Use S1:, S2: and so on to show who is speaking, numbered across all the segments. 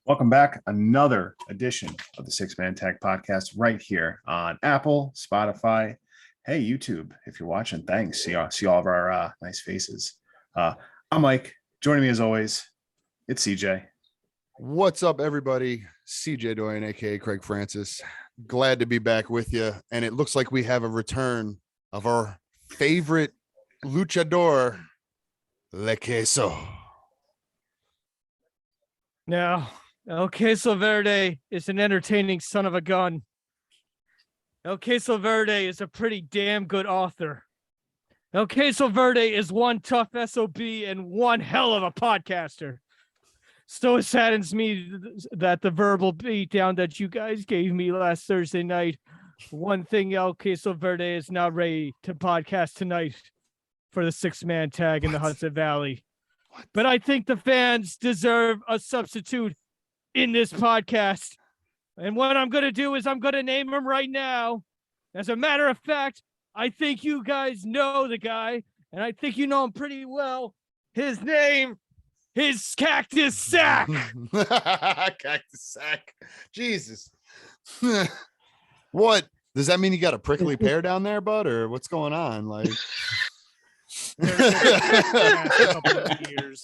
S1: Welcome back. Another edition of the Six Man Tag Podcast right here on Apple, Spotify. Hey, YouTube, if you're watching, thanks. See all of our nice faces. I'm Mike. Joining me as always, it's CJ.
S2: What's up, everybody? CJ Doyen, aka Craig Francis. Glad to be back with you. And it looks like we have a return of our favorite luchador, Le Queso.
S3: Now, El Queso Verde is an entertaining son of a gun. El Queso Verde is a pretty damn good author. El Queso Verde is one tough SOB and one hell of a podcaster. So it saddens me that the verbal beatdown that you guys gave me last Thursday night. One thing El Queso Verde is not ready to podcast tonight for the six-man tag in the Hudson Valley. But I think the fans deserve a substitute in this podcast. And what I'm going to do is I'm going to name him right now. As a matter of fact, I think you guys know the guy, and I think you know him pretty well. His name is Cactus Sack.
S2: Cactus Sack. Jesus. What? Does that mean you got a prickly pear down there, bud, or what's going on? Like,
S3: years.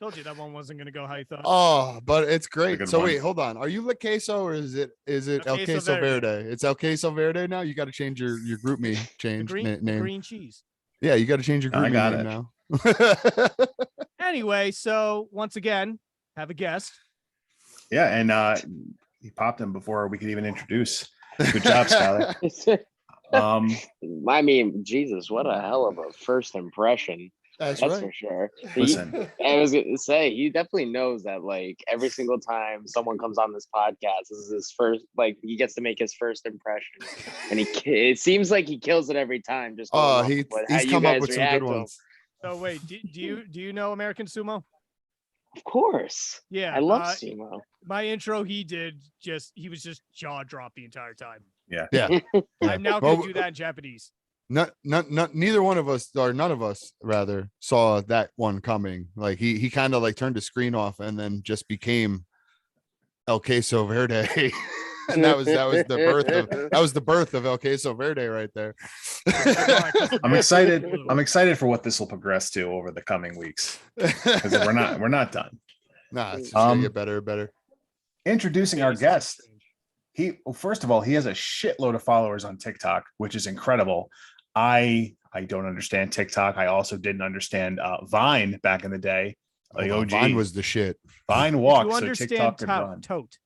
S3: Told you that one wasn't going to go how you thought.
S2: Oh, but it's great. So
S1: one.
S2: wait, hold on. Are you Le Queso or is it El Queso Verde? It's El Queso Verde now. You got to change your group me name.
S3: Green cheese.
S2: Yeah, you got to change your group name now.
S3: Anyway, so once again, have a guest.
S1: Yeah, and he popped him before we could even introduce. Good job, Skyler.
S4: I mean, Jesus, what a hell of a first impression.
S2: That's
S4: right.
S2: For
S4: sure.
S1: Listen,
S4: I was going to say, he definitely knows that, like, every single time someone comes on this podcast, this is his first, like, he gets to make his first impression. And it seems like he kills it every time. Just
S2: he's come up with some good ones.
S3: So wait, do you know American Sumo?
S4: Of course.
S3: Yeah.
S4: I love sumo.
S3: My intro, he was just jaw drop the entire time.
S1: Yeah.
S3: I'm now going to do that in Japanese.
S2: Neither one of us, or none of us rather, saw that one coming. Like he kind of like turned the screen off and then just became El Queso Verde. And that was the birth of El Queso Verde right there.
S1: I'm excited for what this will progress to over the coming weeks, because we're not done.
S2: Nah, it's just gonna get better and better.
S1: Introducing our guest. First of all, he has a shitload of followers on TikTok, which is incredible. I don't understand TikTok. I also didn't understand Vine back in the day. Like OG.
S2: Vine was the shit.
S1: Vine walks,
S3: you
S1: so
S3: understand
S1: TikTok could run.
S3: Tote.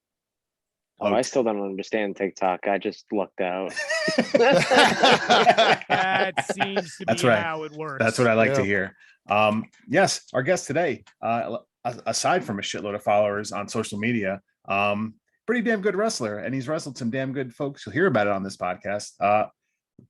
S4: Oh, I still don't understand TikTok. I just lucked out.
S3: That seems to be how it works.
S1: That's what I like to hear. Yes, our guest today, aside from a shitload of followers on social media, pretty damn good wrestler, and he's wrestled some damn good folks. You'll hear about it on this podcast.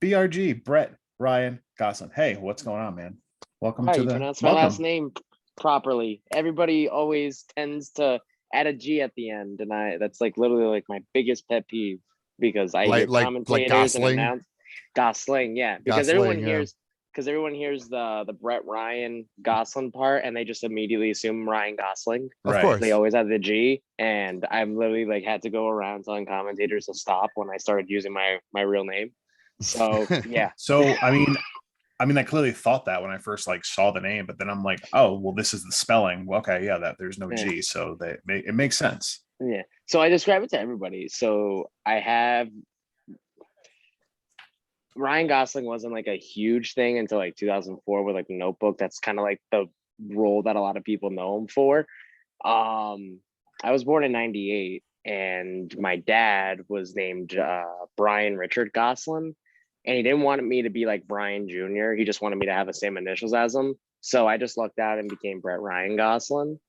S1: BRG, Brett Ryan Gosselin. Hey, what's going on, man? Welcome to the.
S4: Pronounce my last name properly. Everybody always tends to add a G at the end, and that's like literally like my biggest pet peeve, because I hear commentators and announce Gosling, yeah, because everyone hears the Brett Ryan Gosselin part, and they just immediately assume Ryan Gosling.
S2: Of course,
S4: they always have the G, and I'm literally like had to go around telling commentators to stop when I started using my real name. So yeah.
S1: So I mean, I clearly thought that when I first like saw the name, but then I'm like, oh, well, this is the spelling. Well, okay, yeah, that there's no G, so it makes sense.
S4: Yeah. So I describe it to everybody. So I have Ryan Gosling wasn't like a huge thing until like 2004 with like Notebook. That's kind of like the role that a lot of people know him for. I was born in 98, and my dad was named Brian Richard Gosselin. And he didn't want me to be like Brian Jr. He just wanted me to have the same initials as him. So I just lucked out and became Brett Ryan Gosselin.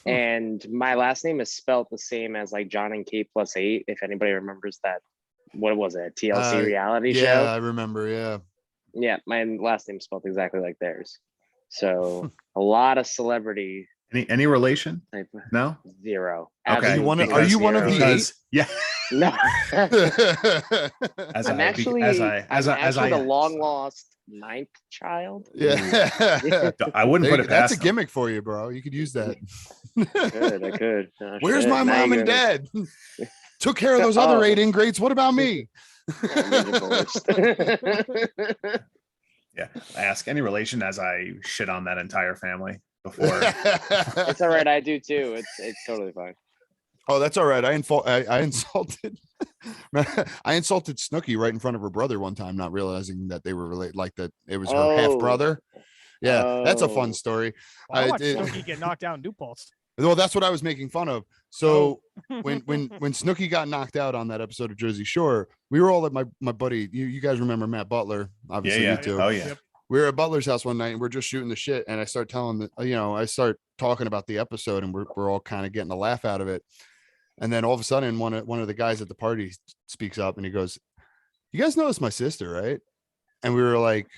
S4: And my last name is spelled the same as like John and Kate plus 8. If anybody remembers that, what was it? TLC reality show?
S2: Yeah, I remember. Yeah.
S4: Yeah. My last name's spelled exactly like theirs. So a lot of celebrity.
S1: Any relation? No?
S4: Zero.
S1: Okay.
S2: Are you one of the 8?
S1: Yeah.
S4: No. I'm actually the long lost ninth child.
S2: Yeah.
S1: I wouldn't put it
S2: That's
S1: past
S2: a
S1: them.
S2: gimmick for you, bro. You could use that.
S4: I could. Oh,
S2: Where's
S4: shit.
S2: my
S4: Now
S2: mom
S4: you're
S2: and
S4: gonna-
S2: dad? Took care of those other
S4: Oh.
S2: 8 ingrates. What about me?
S4: I'm divorced.
S1: Yeah, ask any relation as I shit on that entire family before.
S4: It's all right. I do too. It's totally fine.
S2: Oh, that's all right. I insulted I insulted Snooki right in front of her brother one time, not realizing that they were related, like that it was her half brother. Yeah, that's a fun
S4: Oh.
S2: story.
S3: I watched
S2: did-
S3: Snooki get knocked out in New Paltz.
S2: Well, that's what I was making fun of. So when Snooki got knocked out on that episode of Jersey Shore, we were all at my buddy. You guys remember Matt Butler? Obviously,
S1: Yeah.
S2: you do.
S1: Oh yeah.
S3: Yep.
S2: We were at Butler's house one night and we're just shooting the shit. And I start telling I start talking about the episode and we're all kind of getting a laugh out of it. And then all of a sudden, one of the guys at the party speaks up and he goes, "You guys know it's my sister, right?" And we were like,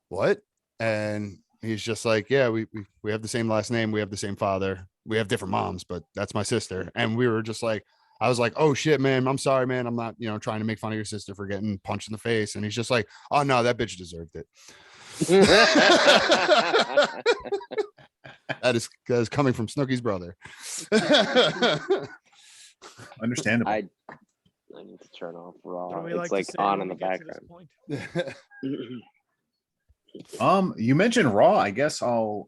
S2: "What?" And he's just like, "Yeah, we have the same last name. We have the same father. We have different moms, but that's my sister." And we were just like, I was like, "Oh shit, man. I'm sorry, man. I'm not, trying to make fun of your sister for getting punched in the face." And he's just like, "Oh no, that bitch deserved it." That is coming from Snooki's brother.
S1: Understandable.
S4: I need to turn off
S3: What do
S4: Raw.
S3: we
S4: It's
S3: like to
S4: like
S3: say
S4: on
S3: when
S4: in
S3: we
S4: the
S3: get to this
S4: background.
S3: point?
S1: You mentioned Raw. I guess we'll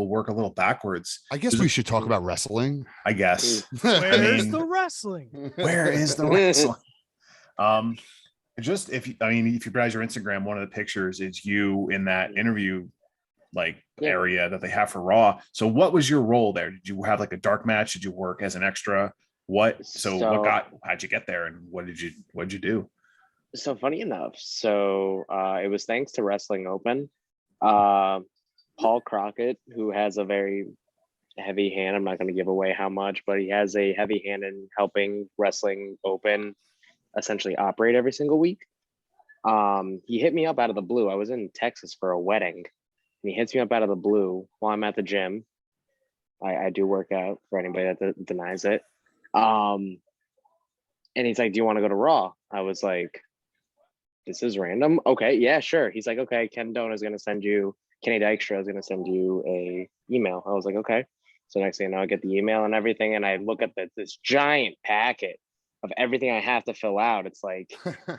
S1: work a little backwards.
S2: I guess we should talk about wrestling.
S1: I guess.
S3: Where's
S1: mean-
S3: the wrestling?
S1: Where is the wrestling? Just if you browse your Instagram, one of the pictures is you in that interview area that they have for Raw. So what was your role there? Did you have like a dark match? Did you work as an extra? How'd you get there and what did you do?
S4: So funny enough, it was thanks to Wrestling Open. Paul Crockett, who has a very heavy hand, I'm not going to give away how much, but he has a heavy hand in helping Wrestling Open essentially operate every single week. He hit me up out of the blue. I was in Texas for a wedding, and he hits me up out of the blue while I'm at the gym. I do work out, for anybody that denies it. And he's like, "Do you want to go to Raw?" I was like, "This is random. Okay, yeah, sure." He's like, "Okay, Kenny Dykstra is going to send you a email." I was like, "Okay." So next thing you know, I get the email and everything, and I look at this giant packet of everything I have to fill out. It's like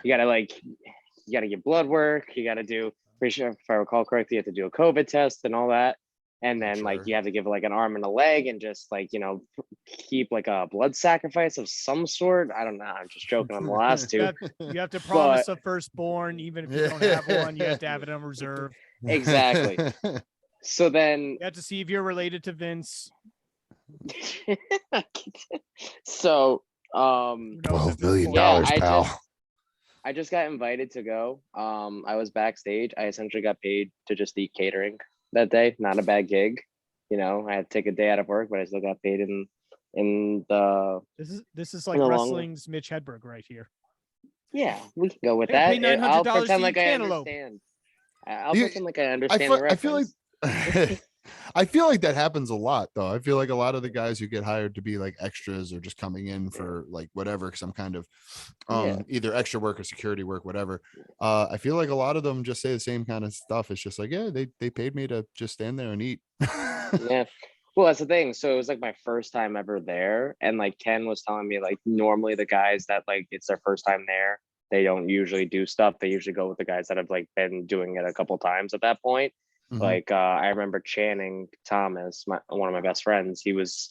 S4: you gotta get blood work. You gotta do, pretty sure if I recall correctly, you have to do a COVID test and all that. And then
S2: Sure.
S4: you have to give like an arm and a leg and just keep like a blood sacrifice of some sort. I don't know. I'm just joking on the last two.
S3: You have to promise a firstborn, even if you don't have one. You have to have it on reserve.
S4: Exactly. So then
S3: You have to see if you're related to Vince.
S4: so
S3: Who knows if
S2: $12
S3: this
S2: million,
S3: boy-
S2: pal.
S4: I just got invited to go. I was backstage. I essentially got paid to just eat catering that day. Not a bad gig. I had to take a day out of work, but I still got paid in the.
S3: This is like
S4: in the long-
S3: wrestling's Mitch Hedberg right here.
S4: Yeah, we can go with
S3: Hey, pay
S4: that. I'll
S3: $900
S4: pretend
S3: to
S4: like
S3: eat
S4: I
S3: cantaloupe.
S4: understand. I'll
S2: You-
S4: pretend like I understand the
S2: I feel like
S4: reference.
S2: I feel like that happens a lot though. I feel like a lot of the guys who get hired to be like extras or just coming in for like whatever, some kind of either extra work or security work, whatever. I feel like a lot of them just say the same kind of stuff. It's just like, yeah, they paid me to just stand there and eat.
S4: Yeah. Well, that's the thing. So it was like my first time ever there. And Ken was telling me normally the guys that it's their first time there, they don't usually do stuff. They usually go with the guys that have been doing it a couple times at that point.
S2: Mhm.
S4: I remember Channing Thomas, one of my best friends. He was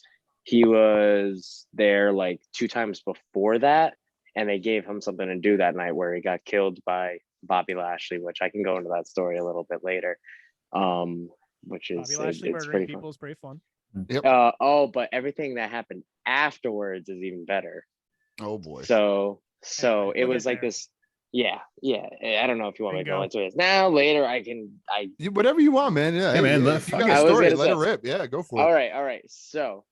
S4: there 2 times before that, and they gave him something to do that night where he got killed by Bobby Lashley, which I can go into that story a little bit later. Which is
S3: Bobby Lashley
S4: it's
S3: murdering
S4: pretty
S3: people
S4: fun.
S3: is pretty fun.
S4: But everything that happened afterwards is even better.
S2: Oh boy.
S4: So
S3: Anyway,
S4: it
S3: we'll
S4: was
S3: get
S4: like
S3: there.
S4: this. Yeah. I don't know if you want me to go
S3: Bingo.
S4: into it now. Later,
S2: Whatever you want, man. Yeah,
S1: Yeah, man,
S2: If you got
S1: I
S2: a
S1: was
S2: story,
S4: gonna
S2: let
S4: say-
S2: it rip. Yeah, go for
S4: All
S2: it.
S4: right. So,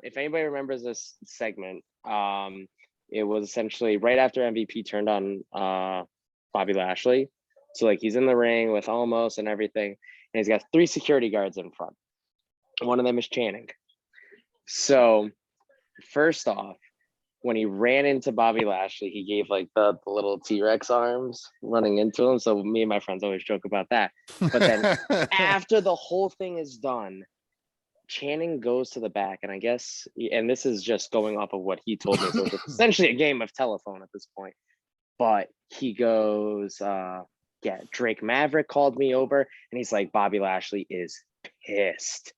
S4: if anybody remembers this segment, it was essentially right after MVP turned on Bobby Lashley. So he's in the ring with Almost and everything, and he's got 3 security guards in front. One of them is Channing. So, first off, when he ran into Bobby Lashley, he gave like the little T-Rex arms running into him. So me and my friends always joke about that. But then after the whole thing is done, Channing goes to the back, and I guess, and this is just going off of what he told me, so it's essentially a game of telephone at this point. But he goes, Drake Maverick called me over, and he's like, Bobby Lashley is pissed.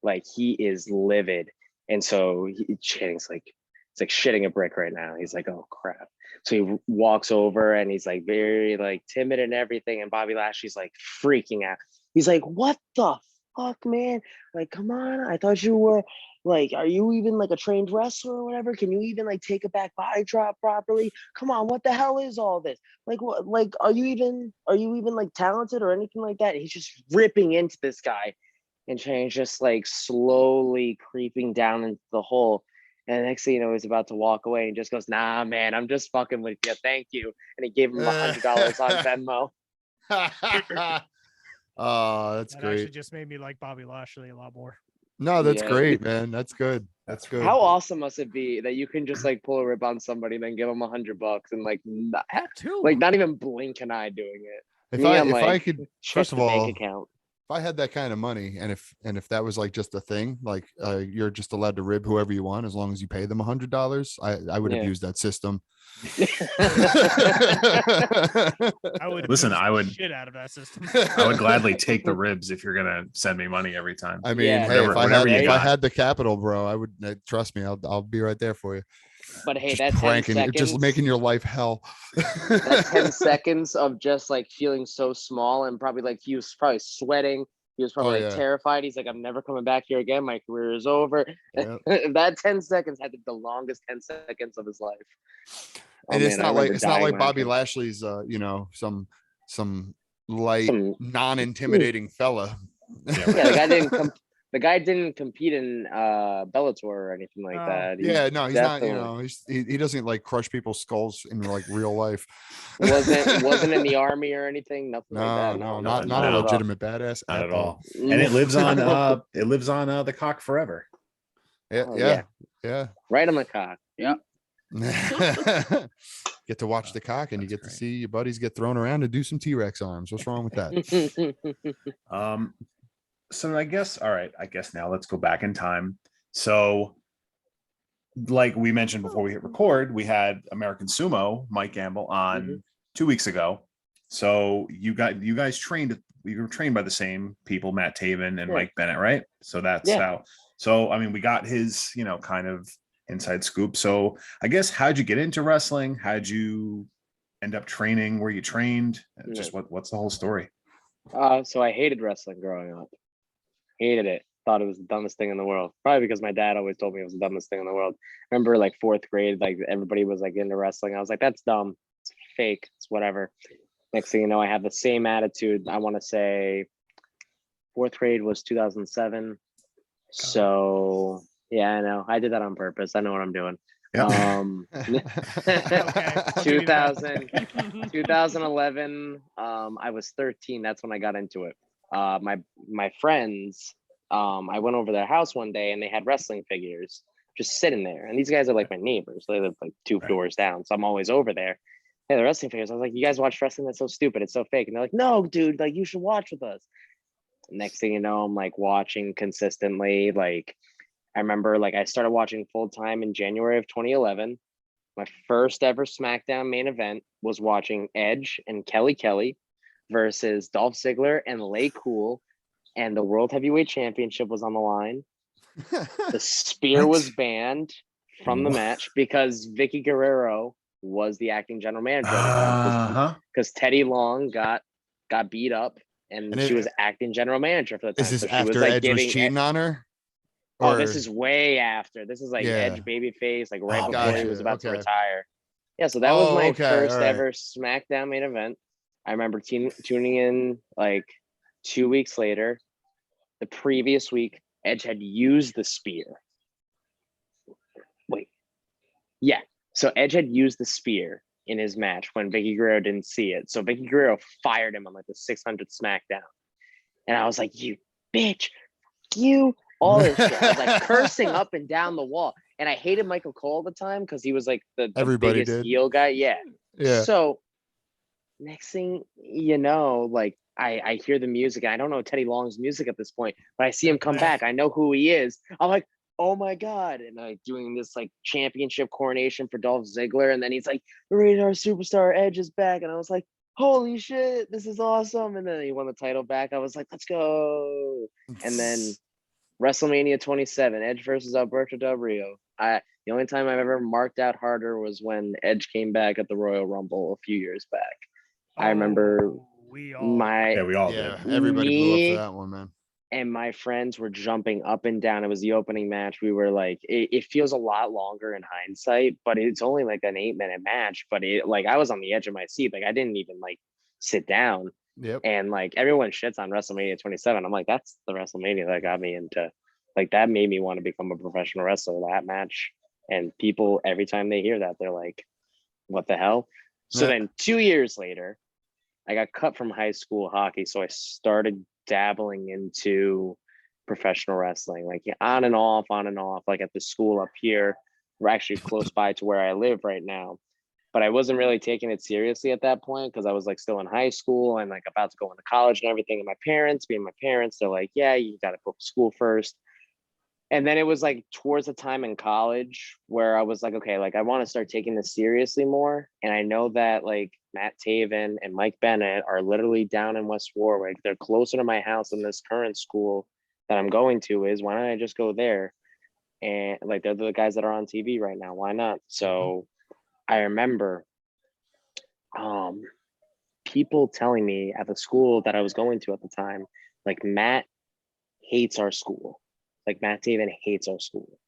S4: Like, he is livid. And so Channing's like, it's like shitting a brick right now. He's like, oh crap. So he walks over and he's like very like timid and everything. And Bobby Lashley's like freaking out. He's like, what the fuck, man? Like, come on. I thought you were like, are you even like a trained wrestler or whatever? Can you even like take a back body drop properly? Come on, what the hell is all this? Like, what, like, are you even like talented or anything like that? And he's just ripping into this guy, and Channing's just like slowly creeping down into the hole. And the next thing you know, he's about to walk away and just goes, nah, man, I'm just fucking with you. Thank you. And he gave him $100 on Venmo.
S2: Oh, that's
S3: That
S2: great.
S3: actually just made me like Bobby Lashley a lot more.
S2: No, that's
S4: Yeah.
S2: great, man. That's good. That's good.
S4: How awesome must it be that you can just like pull a rip on somebody and then give them $100 and like not,
S3: Too.
S4: like not even blink an eye doing it.
S2: If
S4: Me, I'm
S2: I
S4: like,
S2: could,
S4: check
S2: first of
S4: the bank
S2: all,
S4: account.
S2: if I had that kind of money, and if that was like just a thing, like you're just allowed to rib whoever you want as long as you pay them $100, I would have
S4: Yeah.
S2: used that system.
S3: I would
S1: Listen, I would-
S3: shit out of that system.
S1: I would gladly take the ribs if you're gonna send me money every time.
S2: I mean,
S4: Yeah,
S2: hey,
S1: whatever you
S2: if I
S1: got.
S2: had the capital, bro, I would trust me. I'll be right there for you.
S4: But hey,
S2: Just
S4: that 10
S2: pranking you,
S4: seconds,
S2: just making your life hell.
S4: that 10 seconds of just like feeling so small, and probably like he was probably sweating. He was probably
S2: Oh,
S4: like
S2: yeah.
S4: terrified. He's like, I'm never coming back here again. My career is over.
S2: Yeah.
S4: That 10 seconds had to be the longest 10 seconds of his life. Oh,
S2: And
S4: man, I remember
S2: it's not
S4: dying
S2: like Bobby
S4: laughing.
S2: Lashley's some light,
S4: Some-
S2: non-intimidating fella.
S1: Yeah,
S4: Yeah, the guy didn't compete in Bellator or anything like
S3: Oh.
S4: that. He
S2: Yeah, no, he's not,
S4: definitely
S2: he doesn't like crush people's skulls in like real life.
S4: wasn't in the army or anything. Nothing like that.
S2: No,
S4: No,
S2: not
S1: not
S2: a
S1: at all.
S2: legitimate badass.
S1: not at all. And it lives on the cock forever.
S2: Yeah,
S4: Oh,
S2: yeah, yeah.
S4: Right on the cock. Yeah.
S2: Get to watch the cock, and you
S1: That's
S2: get to
S1: great.
S2: see your buddies get thrown around and do some T-Rex arms. What's wrong with that?
S1: So I guess now let's go back in time. So like we mentioned before we hit record, we had American Sumo Mike Gamble on 2 weeks ago. So you guys trained by the same people, Matt Taven and
S4: Yeah.
S1: Mike Bennett, right? So that's
S4: Yeah.
S1: how. So I mean, we got his kind of inside scoop. So I guess, how'd you get into wrestling? How'd you end up training where you trained? Just what's the whole story?
S4: So I hated wrestling growing up. Hated it. Thought it was the dumbest thing in the world. Probably because my dad always told me it was the dumbest thing in the world. Remember, like 4th grade, like everybody was like into wrestling. I was like, that's dumb. It's fake. It's whatever. Next thing you know, I have the same attitude. I want to say 4th grade was 2007. So yeah, I know. I did that on purpose. I know what I'm doing.
S1: Yep.
S3: Okay, I'll give you that.
S4: 2011, I was 13. That's when I got into it. My friends, I went over their house one day and they had wrestling figures just sitting there. And these guys are like my neighbors. They live like 2 doors down. So I'm always over there. Hey, the wrestling figures. I was like, you guys watch wrestling? That's so stupid. It's so fake. And they're like, no, dude, like you should watch with us. Next thing you know, I'm like watching consistently. Like I remember like I started watching full time in January of 2011. My first ever SmackDown main event was watching Edge and Kelly versus Dolph Ziggler and Lay Cool, and the World Heavyweight Championship was on the line. The spear was banned from the match because Vicky Guerrero was the acting general manager because Teddy Long got beat up and she was acting general manager for the time.
S2: Is this
S4: So she
S2: after
S4: was like
S2: Edge was cheating on her?
S4: Oh, this is way after. This is like
S2: Yeah.
S4: Edge babyface, like right before
S2: gotcha.
S4: he was about to
S2: Okay.
S4: retire. Yeah, so that was my
S2: okay,
S4: first
S2: all right.
S4: ever SmackDown main event. I remember tuning in like 2 weeks later. The previous week, Edge had used the spear. Wait. Yeah. So Edge had used the spear in his match when Vicky Guerrero didn't see it. So Vicky Guerrero fired him on like the 600 SmackDown. And I was like, you bitch, you, all this shit. I was like cursing up and down the wall. And I hated Michael Cole all the time because he was like the
S2: Everybody
S4: biggest
S2: did.
S4: heel guy. Yeah.
S2: Yeah.
S4: So next thing you know, like I hear the music. And I don't know Teddy Long's music at this point, but I see him come back. I know who he is. I'm like, oh my God. And I doing this like championship coronation for Dolph Ziggler. And then he's like, the Radar Superstar Edge is back. And I was like, holy shit, this is awesome. And then he won the title back. I was like, let's go. And then WrestleMania 27, Edge versus Alberto Del Rio. The only time I've ever marked out harder was when Edge came back at the Royal Rumble a few years back. I remember
S3: we all
S1: Yeah, we all
S2: Yeah,
S1: did.
S2: everybody blew up
S4: Me-
S2: for that one, man.
S4: and my friends were jumping up and down. It was the opening match. We were like, it feels a lot longer in hindsight, but it's only like an 8-minute match. But it like I was on the edge of my seat. Like I didn't even like sit down.
S2: Yep.
S4: And like everyone shits on WrestleMania 27. I'm like, that's the WrestleMania that got me into, like, that made me want to become a professional wrestler, that match. And people, every time they hear that, they're like, what the hell? So
S2: Yeah.
S4: then 2 years later, I got cut from high school hockey. So I started dabbling into professional wrestling, like on and off, like at the school up here. We're actually close by to where I live right now. But I wasn't really taking it seriously at that point because I was like still in high school and like about to go into college and everything. And my parents, being my parents, they're like, yeah, you got to go to school first. And then it was like towards the time in college where I was like, okay, like I want to start taking this seriously more. And I know that like Matt Taven and Mike Bennett are literally down in West Warwick. They're closer to my house than this current school that I'm going to is. Why don't I just go there? And like they're the guys that are on TV right now. Why not? So I remember people telling me at the school that I was going to at the time, like Matt hates our school. Like Matt Taven hates our school.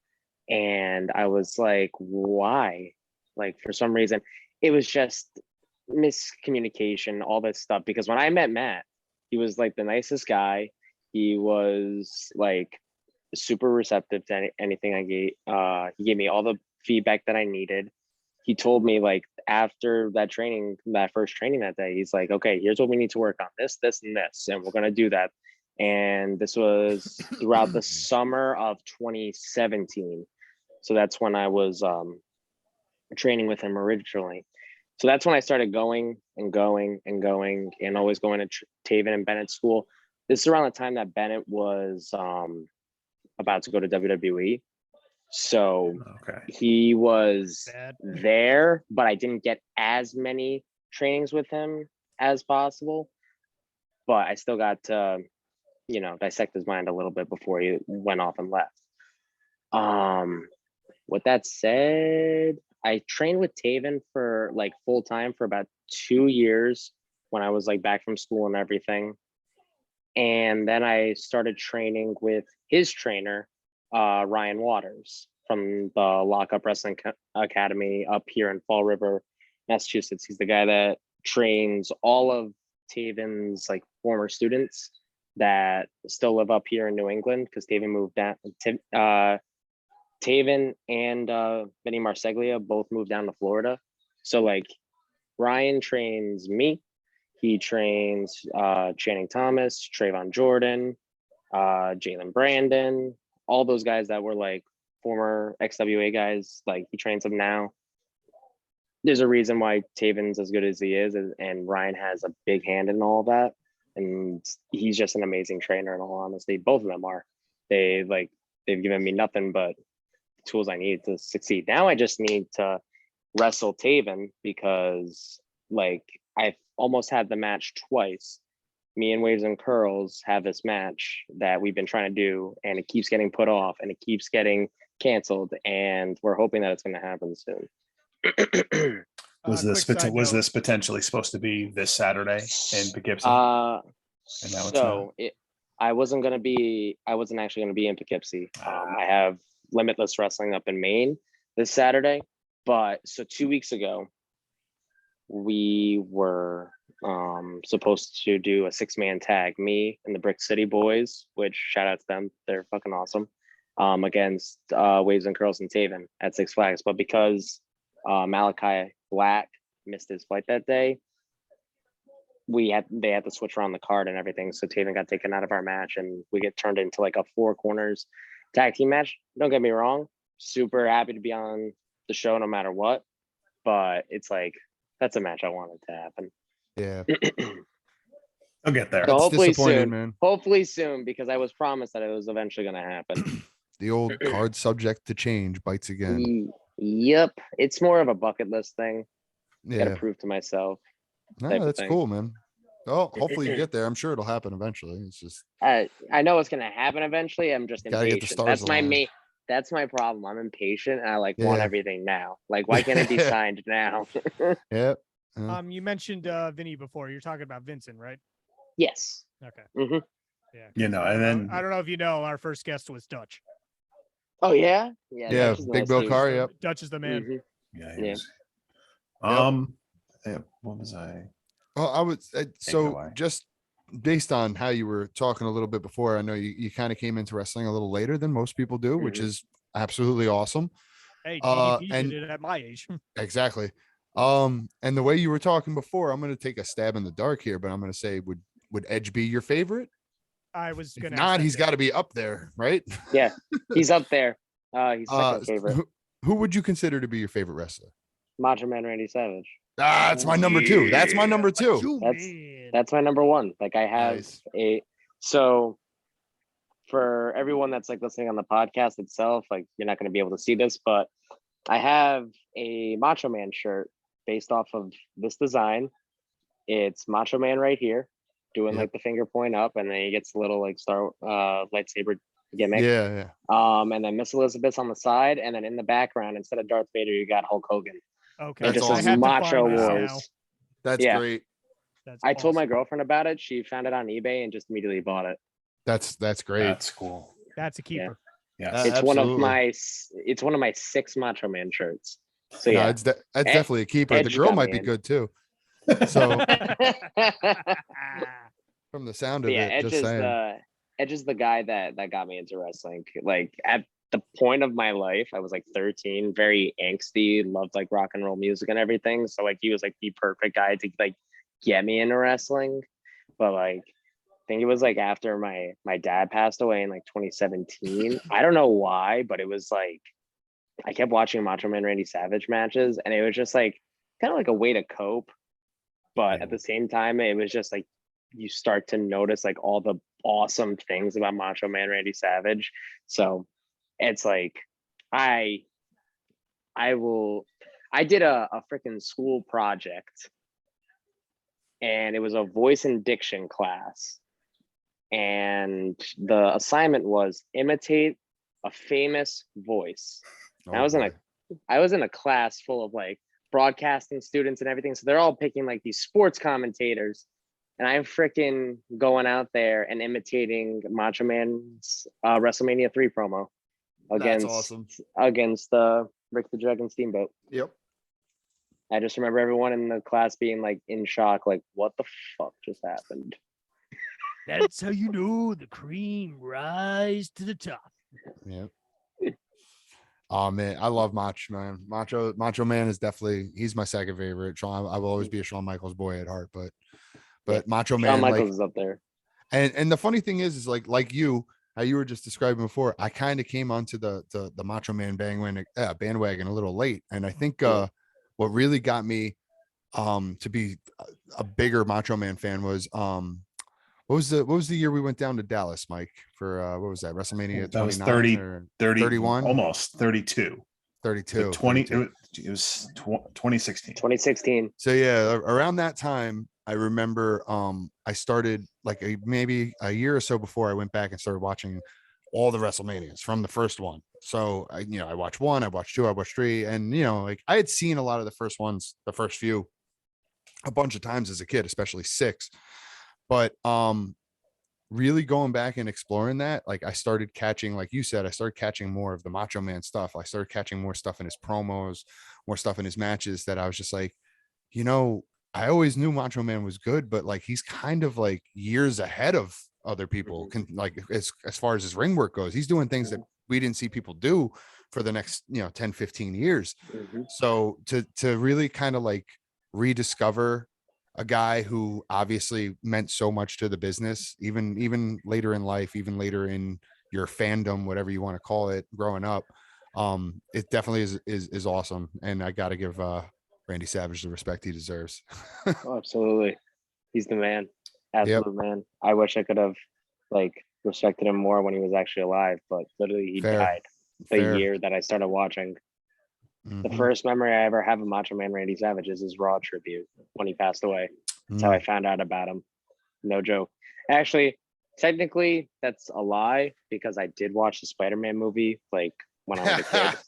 S4: And I was like, why? Like for some reason, it was just miscommunication, all this stuff. Because when I met Matt, he was like the nicest guy. He was like super receptive to anything I gave. He gave me all the feedback that I needed. He told me like after that training, that first training that day, he's like, okay, here's what we need to work on, this, this, and this, and we're gonna do that. And this was throughout the summer of 2017. So that's when I was training with him originally. So that's when I started going and always going to Taven and Bennett school. This is around the time that Bennett was about to go to WWE. So
S1: Okay.
S4: he was there, but I didn't get as many trainings with him as possible. But I still got to, you know, dissect his mind a little bit before he went off and left. With that said, I trained with Taven for like full time for about 2 years when I was like back from school and everything. And then I started training with his trainer, Ryan Waters from the Lockup Wrestling Academy up here in Fall River, Massachusetts. He's the guy that trains all of Taven's like former students that still live up here in New England because Taven moved down. Taven and Vinny Marseglia both moved down to Florida. So like Ryan trains me. He trains Channing Thomas, Trayvon Jordan, Jalen Brandon, all those guys that were like former XWA guys. Like he trains them now. There's a reason why Taven's as good as he is, and Ryan has a big hand in all of that. And he's just an amazing trainer in all honesty. Both of them are. They've given me nothing but tools I need to succeed. Now I just need to wrestle Taven because like I've almost had the match twice. Me and Waves and Curls have this match that we've been trying to do, and it keeps getting put off and it keeps getting canceled, and we're hoping that it's going to happen soon.
S1: Was this potentially supposed to be this Saturday in Poughkeepsie?
S4: I wasn't actually going to be in Poughkeepsie. I have Limitless Wrestling up in Maine this Saturday, but so 2 weeks ago we were supposed to do a 6-man tag, me and the Brick City Boys, which shout out to them, they're fucking awesome, against Waves and Curls and Taven at Six Flags. But because Malachi Black missed his flight that day, they had to switch around the card and everything. So Taven got taken out of our match and we get turned into like a 4 corners tag team match. Don't get me wrong, super happy to be on the show no matter what. But it's like that's a match I wanted to happen.
S2: Yeah.
S1: I'll get there.
S4: So
S2: That's
S4: hopefully
S2: disappointing,
S4: soon.
S2: man.
S4: Hopefully soon, because I was promised that it was eventually going to happen.
S2: The old card subject to change bites again.
S4: Yep, it's more of a bucket list thing. Got
S2: Yeah.
S4: to prove to myself.
S2: No,
S4: type of
S2: that's
S4: thing.
S2: cool, man. Oh, hopefully you get there. I'm sure it'll happen eventually. It's just
S4: I know it's going to happen eventually. I'm just
S2: Gotta get the
S4: impatient.
S2: stars
S4: That's my
S2: aligned.
S4: That's my problem. I'm impatient. And I want
S2: Yeah.
S4: everything now. Like, why can't it be signed now?
S2: Yep.
S3: You mentioned Vinny before. You're talking about Vincent, right?
S4: Yes.
S3: Okay.
S4: hmm
S3: Yeah.
S1: You know,
S3: I
S1: and
S3: don't
S1: then
S3: know, I don't know if you know, our first guest was Dutch.
S4: Oh yeah.
S2: Yeah,
S4: Dutch is
S2: Big
S4: nice
S2: Bill
S4: too.
S2: Carr. Yep.
S3: Dutch is the man.
S4: Mhm.
S1: yeah,
S4: Yeah.
S1: yeah, what was I?
S2: Well, I would so
S1: away.
S2: just based on how you were talking a little bit before, I know you kind of came into wrestling a little later than most people do, which
S4: Mhm.
S2: is absolutely awesome.
S3: Hey, DDP
S2: and
S3: did it at my age.
S2: exactly. And the way you were talking before, I'm going to take a stab in the dark here, but I'm going to say, would Edge be your favorite?
S3: I was
S2: If
S3: gonna.
S2: not,
S3: ask
S2: he's
S3: that.
S2: got to be up there, right?
S4: Yeah, he's up there. He's second favorite.
S2: Who would you consider to be your favorite wrestler?
S4: Macho Man Randy Savage.
S2: Ah, that's my number two. That's my number two.
S4: That's my number one. Like I have
S2: Nice.
S4: so for everyone that's like listening on the podcast itself, like you're not going to be able to see this, but I have a Macho Man shirt based off of this design. It's Macho Man right here doing
S2: Yep.
S4: like the finger point up, and then he gets a little like star lightsaber gimmick.
S2: Yeah.
S4: And then Miss Elizabeth's on the side, and then in the background, instead of Darth Vader, you got Hulk Hogan.
S3: Okay.
S4: It
S2: That's
S4: just
S2: awesome.
S4: says
S3: I have to
S4: Macho
S3: find this
S4: Wars.
S3: now.
S2: That's
S4: Yeah.
S2: great.
S3: That's
S4: I told my
S3: awesome.
S4: girlfriend about it. She found it on eBay and just immediately bought it.
S2: That's great.
S1: That's cool.
S3: That's a keeper.
S1: Yes.
S4: It's one of
S2: Absolutely.
S4: it's one of my 6 Macho Man shirts. So
S2: No,
S4: yeah.
S2: that's
S4: Ed-
S2: definitely a keeper. The
S4: Edge
S2: girl
S4: got
S2: might
S4: me
S2: be
S4: in.
S2: good too. So
S4: But
S2: from the sound of
S4: yeah,
S2: it, just saying.
S4: Edge is the guy that got me into wrestling. Like at the point of my life, I was like 13, very angsty, loved like rock and roll music and everything. So like he was like the perfect guy to like get me into wrestling. But like I think it was like after my dad passed away in like 2017. I don't know why, but it was like I kept watching Macho Man Randy Savage matches, and it was just like kind of like a way to cope. But at the same time, it was just like you start to notice like all the awesome things about Macho Man Randy Savage. So it's like I did a freaking school project, and it was a voice and diction class. And the assignment was imitate a famous voice.
S2: Oh,
S4: I was
S2: boy.
S4: in a class full of like broadcasting students and everything. So they're all picking like these sports commentators. And I'm freaking going out there and imitating Macho Man's WrestleMania 3 promo
S2: That's awesome.
S4: against Rick the Dragon Steamboat.
S2: Yep.
S4: I just remember everyone in the class being like in shock, like, what the fuck just happened?
S3: That's how you know the cream rise to the top.
S2: Yep. Oh man, I love Macho Man. Macho Man is definitely he's my second favorite. Shawn, I will always be a Shawn Michaels boy at heart, but
S4: Yeah.
S2: Macho
S4: Shawn
S2: Man,
S4: Michaels
S2: like,
S4: is up there.
S2: and the funny thing is like you, how you were just describing before, I kind of came onto the Macho Man bandwagon a little late, and I think
S4: Yeah.
S2: what really got me to be a bigger Macho Man fan was what was the year we went down to Dallas, Mike, for what was that, WrestleMania 29
S1: That was 30,
S2: or
S1: 30,
S2: 31?
S1: almost 32.
S2: 32,
S1: 20,
S2: 32.
S1: it was 2016.
S4: 2016.
S2: So yeah, around that time, I remember I started like maybe a year or so before I went back and started watching all the WrestleManias from the first one. So I watched 1, I watched 2, I watched 3, and like I had seen a lot of the first ones, the first few, a bunch of times as a kid, especially 6. But really going back and exploring that, like I started catching, like you said, I started catching more of the Macho Man stuff. I started catching more stuff in his promos, more stuff in his matches, that I was just like, I always knew Macho Man was good, but like he's kind of like years ahead of other people, can like as far as his ring work goes. He's doing things that we didn't see people do for the next 10, 15 years.
S4: Mhm.
S2: So to really kind of like rediscover a guy who obviously meant so much to the business, even later in life, even later in your fandom, whatever you want to call it, growing up, It definitely is awesome, and I got to give Randy Savage the respect he deserves.
S4: Oh, absolutely. He's the man.
S2: Yep.
S4: Absolute man. I wish I could have like respected him more when he was actually alive, but literally he
S2: Fair.
S4: died the
S2: Fair.
S4: year that I started watching. The
S2: Mhm.
S4: first memory I ever have of Macho Man Randy Savage is his Raw tribute when he passed away. That's how I found out about him. No joke. Actually, technically, that's a lie because I did watch the Spider-Man movie like when I was a kid.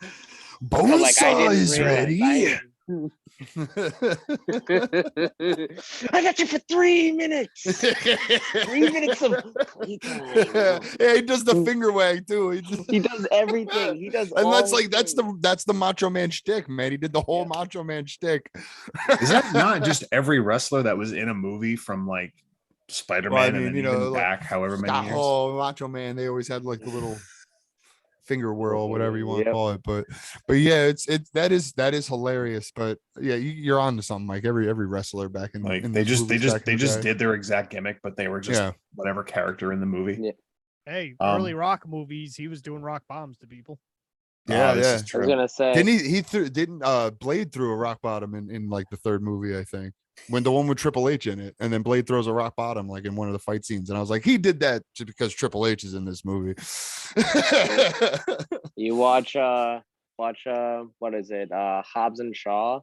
S2: Both
S4: But like I didn't
S2: sides
S4: realize.
S2: ready.
S4: I got you for 3 minutes. 3 minutes of playtime.
S2: Yeah, he does the finger wag too.
S4: He does everything. He does,
S2: and
S4: all
S2: that's like
S4: things.
S2: that's the Macho Man shtick, man. He did the whole Macho Man shtick.
S1: Is that not just every wrestler that was in a movie from like Spider-Man
S2: Well, I
S1: and
S2: mean,
S1: then
S2: you know,
S1: even
S2: like,
S1: back however many years?
S2: Oh, Macho Man, they always had like the little finger whirl, whatever you want to
S4: Yep.
S2: call it. But yeah, it's that is hilarious. But yeah, you're on to something. Like every wrestler back in
S1: Like
S2: in
S1: they
S2: those movies back in the day.
S1: did their exact gimmick, but they were just
S2: Yeah.
S1: whatever character in the movie.
S4: Yeah.
S3: Hey,
S1: Um,
S3: early rock movies, he was doing rock bombs to people.
S2: Yeah,
S1: this
S2: yeah.
S1: is
S4: I was
S1: true.
S4: gonna say,
S2: Didn't Blade threw a rock bottom in like the third movie, I think, when the one with Triple H in it, and then Blade throws a rock bottom like in one of the fight scenes, and I was like, he did that just because Triple H is in this movie.
S4: you watch what is it? Hobbs and Shaw.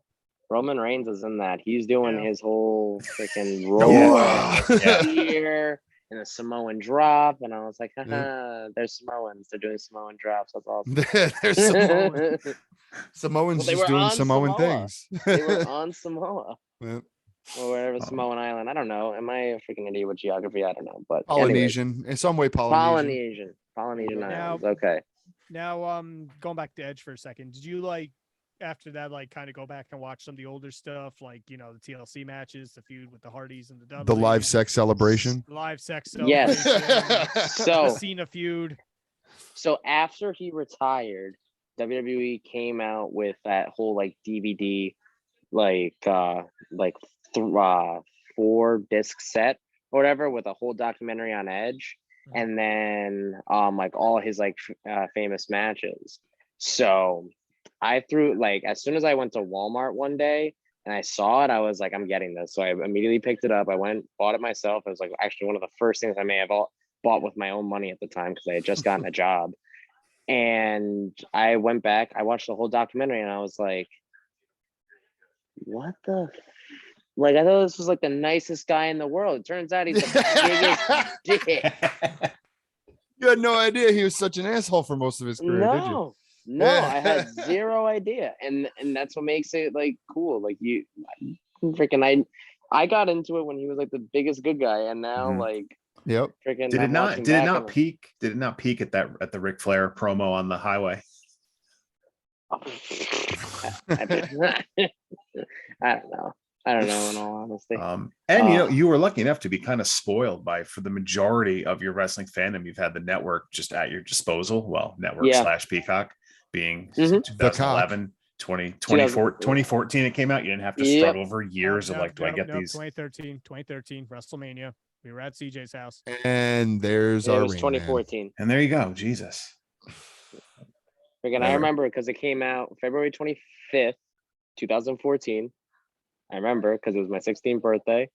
S4: Roman Reigns is in that. He's doing
S3: Yeah.
S4: his whole freaking
S1: Oh,
S4: roll
S2: yeah.
S4: and
S1: Yeah.
S4: spear and a Samoan drop, and I was like, haha,
S2: Yeah.
S4: they're Samoans. They're doing Samoan drops. That's awesome.
S2: There's Samoan. Samoans
S4: Well, they
S2: just
S4: were
S2: doing
S4: on
S2: Samoan
S4: Samoa.
S2: things.
S4: They were on Samoa
S2: Yeah.
S4: or whatever
S1: Um,
S4: Samoan island. I don't know. Am I a freaking idiot with geography? I don't know. But anyways,
S2: Polynesian, in some way, Polynesian.
S4: Polynesian
S3: Now-
S4: islands. Okay.
S3: Now, going back to Edge for a second, did you like after that, like kind of go back and watch some of the older stuff, like the TLC matches, the feud with the Hardys and the Dudleys,
S2: The live sex celebration.
S3: live sex
S4: Yes.
S3: celebration, the
S4: So
S3: Cena feud?
S4: So after he retired, WWE came out with that whole like DVD, like 4-disc set or whatever, with a whole documentary on Edge, and then like all his like famous matches. So I threw like as soon as I went to Walmart one day and I saw it, I was like, I'm getting this. So I immediately picked it up. I went, bought it myself. It was like actually one of the first things I may have bought with my own money at the time because I had just gotten a job. And I went back, I watched the whole documentary, and I was like, what the like, I thought this was like the nicest guy in the world. It turns out he's the biggest dick.
S2: You had no idea he was such an asshole for most of his career, did you?
S4: No, I had zero idea. And that's what makes it like cool. Like you freaking I got into it when he was like the biggest good guy, and now
S1: Mhm.
S4: like
S2: Yep.
S4: freaking
S1: Did it
S4: I'm
S1: not
S4: watching
S1: did it
S4: back
S1: not
S4: and-
S1: peak? Did it not peak at the Ric Flair promo on the highway?
S4: I don't know. I don't know, in all honesty.
S1: And you were lucky enough to be kind of spoiled by, for the majority of your wrestling fandom, you've had the network just at your disposal. Well, network
S4: Yeah.
S1: / Peacock being
S4: Mhm.
S1: 2011, 2014 it came out. You didn't have to
S4: Yep.
S1: struggle for years of like, do I get these?
S3: 2013 WrestleMania. We were at CJ's house.
S2: And there's
S4: It
S2: our
S4: was
S2: ring man.
S4: 2014.
S1: And there you go. Jesus.
S4: Freaking, I
S1: Never.
S4: remember because it came out February 25th, 2014. I remember because it was my 16th birthday.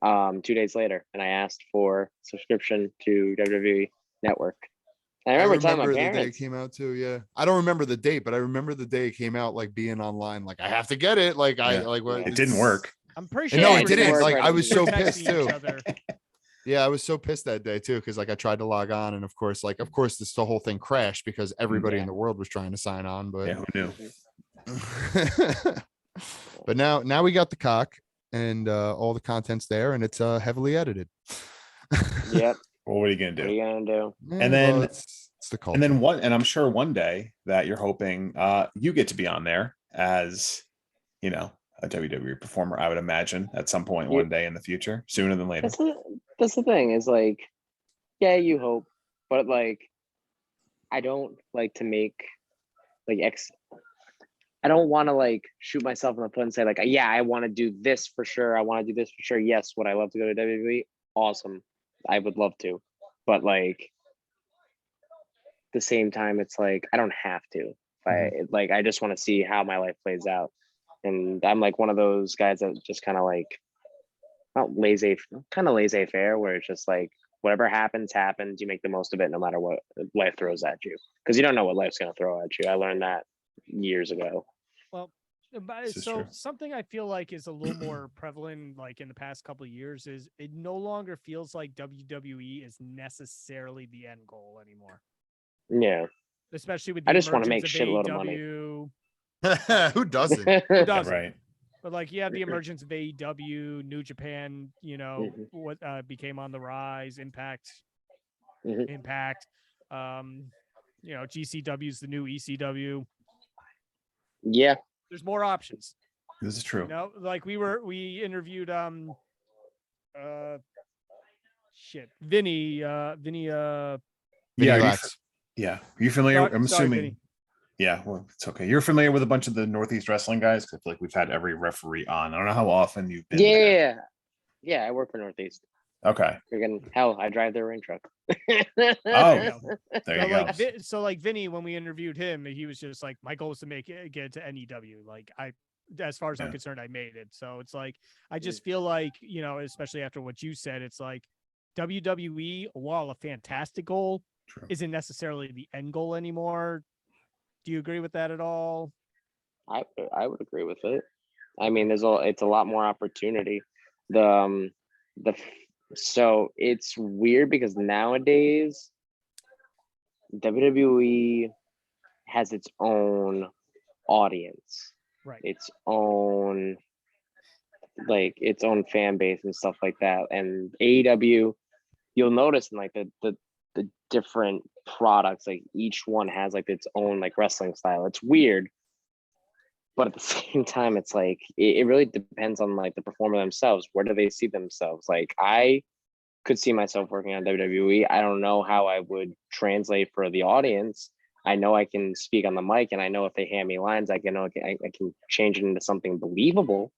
S4: 2 days later, and I asked for subscription to WWE Network. And I remember telling my
S2: the day it
S4: parents.
S2: came out too. Yeah, I don't remember the date, but I remember the day it came out. Like being online, like I have to get it. Like I
S1: Yeah.
S2: like what
S1: It didn't work.
S3: I'm pretty
S2: And
S3: sure.
S2: no,
S3: we
S2: it
S3: were
S2: didn't.
S3: texting-
S2: Like I was so
S3: we were
S2: pissed
S3: texting
S2: too.
S3: each other.
S2: Yeah, I was so pissed that day too because like I tried to log on, and of course, this the whole thing crashed because everybody
S4: Yeah.
S2: in the world was trying to sign on. But
S1: Yeah, who knew?
S2: but now we got the cock and all the content's there, and it's heavily edited.
S4: Yep.
S1: Well, what are you gonna
S4: What are
S1: do?
S4: you gonna do?
S2: Yeah,
S1: then-
S2: well, it's the culture.
S1: And then I'm sure one day that you're hoping you get to be on there as, a WWE performer, I would imagine at some point one day in the future, sooner than later.
S4: That's the thing is like, yeah, you hope, but like, I don't like to make like I don't want to like shoot myself in the foot and say like, yeah, I want to do this for sure. I want to do this for sure. Yes, would I love to go to WWE? Awesome, I would love to, but like, at the same time, it's like I don't have to. Like I just want to see how my life plays out. And I'm like one of those guys that just kind of like not kind of laissez-faire, where it's just like whatever happens. You make the most of it no matter what life throws at you, because you don't know what life's going to throw at you. I learned that years ago.
S3: Well,
S1: This is
S3: so
S1: true.
S3: something I feel like is a little more prevalent, like in the past couple of years, is it no longer feels like WWE is necessarily the end goal anymore.
S4: Yeah,
S3: Especially with the
S4: I just want to make
S3: emergence of
S4: shitload of money.
S3: AEW.
S2: Who doesn't?
S3: Who doesn't?
S1: Right.
S3: But like you have the emergence of AEW, New Japan, what became on the rise, Impact, GCW's the new ECW.
S4: Yeah,
S3: There's more options.
S1: This is true.
S3: Like we interviewed Vinny
S1: Yeah.
S2: Lax.
S1: Yeah. Are you familiar? I'm
S3: Sorry,
S1: assuming.
S3: Vinny.
S1: Yeah, well, it's okay. You're familiar with a bunch of the Northeast wrestling guys? 'Cause I feel like we've had every referee on. I don't know how often you've been there.
S4: yeah. I work for Northeast.
S1: Okay.
S4: Hell, I drive their ring truck.
S1: Oh, there you go.
S3: So like Vinny, when we interviewed him, he was just like, my goal is to get to NEW. Like as far as I'm concerned, I made it. So it's like, I just feel like, especially after what you said, it's like WWE, while a fantastic goal,
S1: True.
S3: isn't necessarily the end goal anymore. Do you agree with that at all?
S4: I would agree with it. I mean, it's a lot more opportunity. So it's weird because nowadays WWE has its own audience,
S3: right?
S4: Its own fan base and stuff like that. And AEW, you'll notice in like the different products, like each one has like its own like wrestling style. It's weird, but at the same time, it's like it really depends on like the performer themselves. Where do they see themselves? Like I could see myself working on WWE. I don't know how I would translate for the audience. I know I can speak on the mic, and I know if they hand me lines, I can change it into something believable.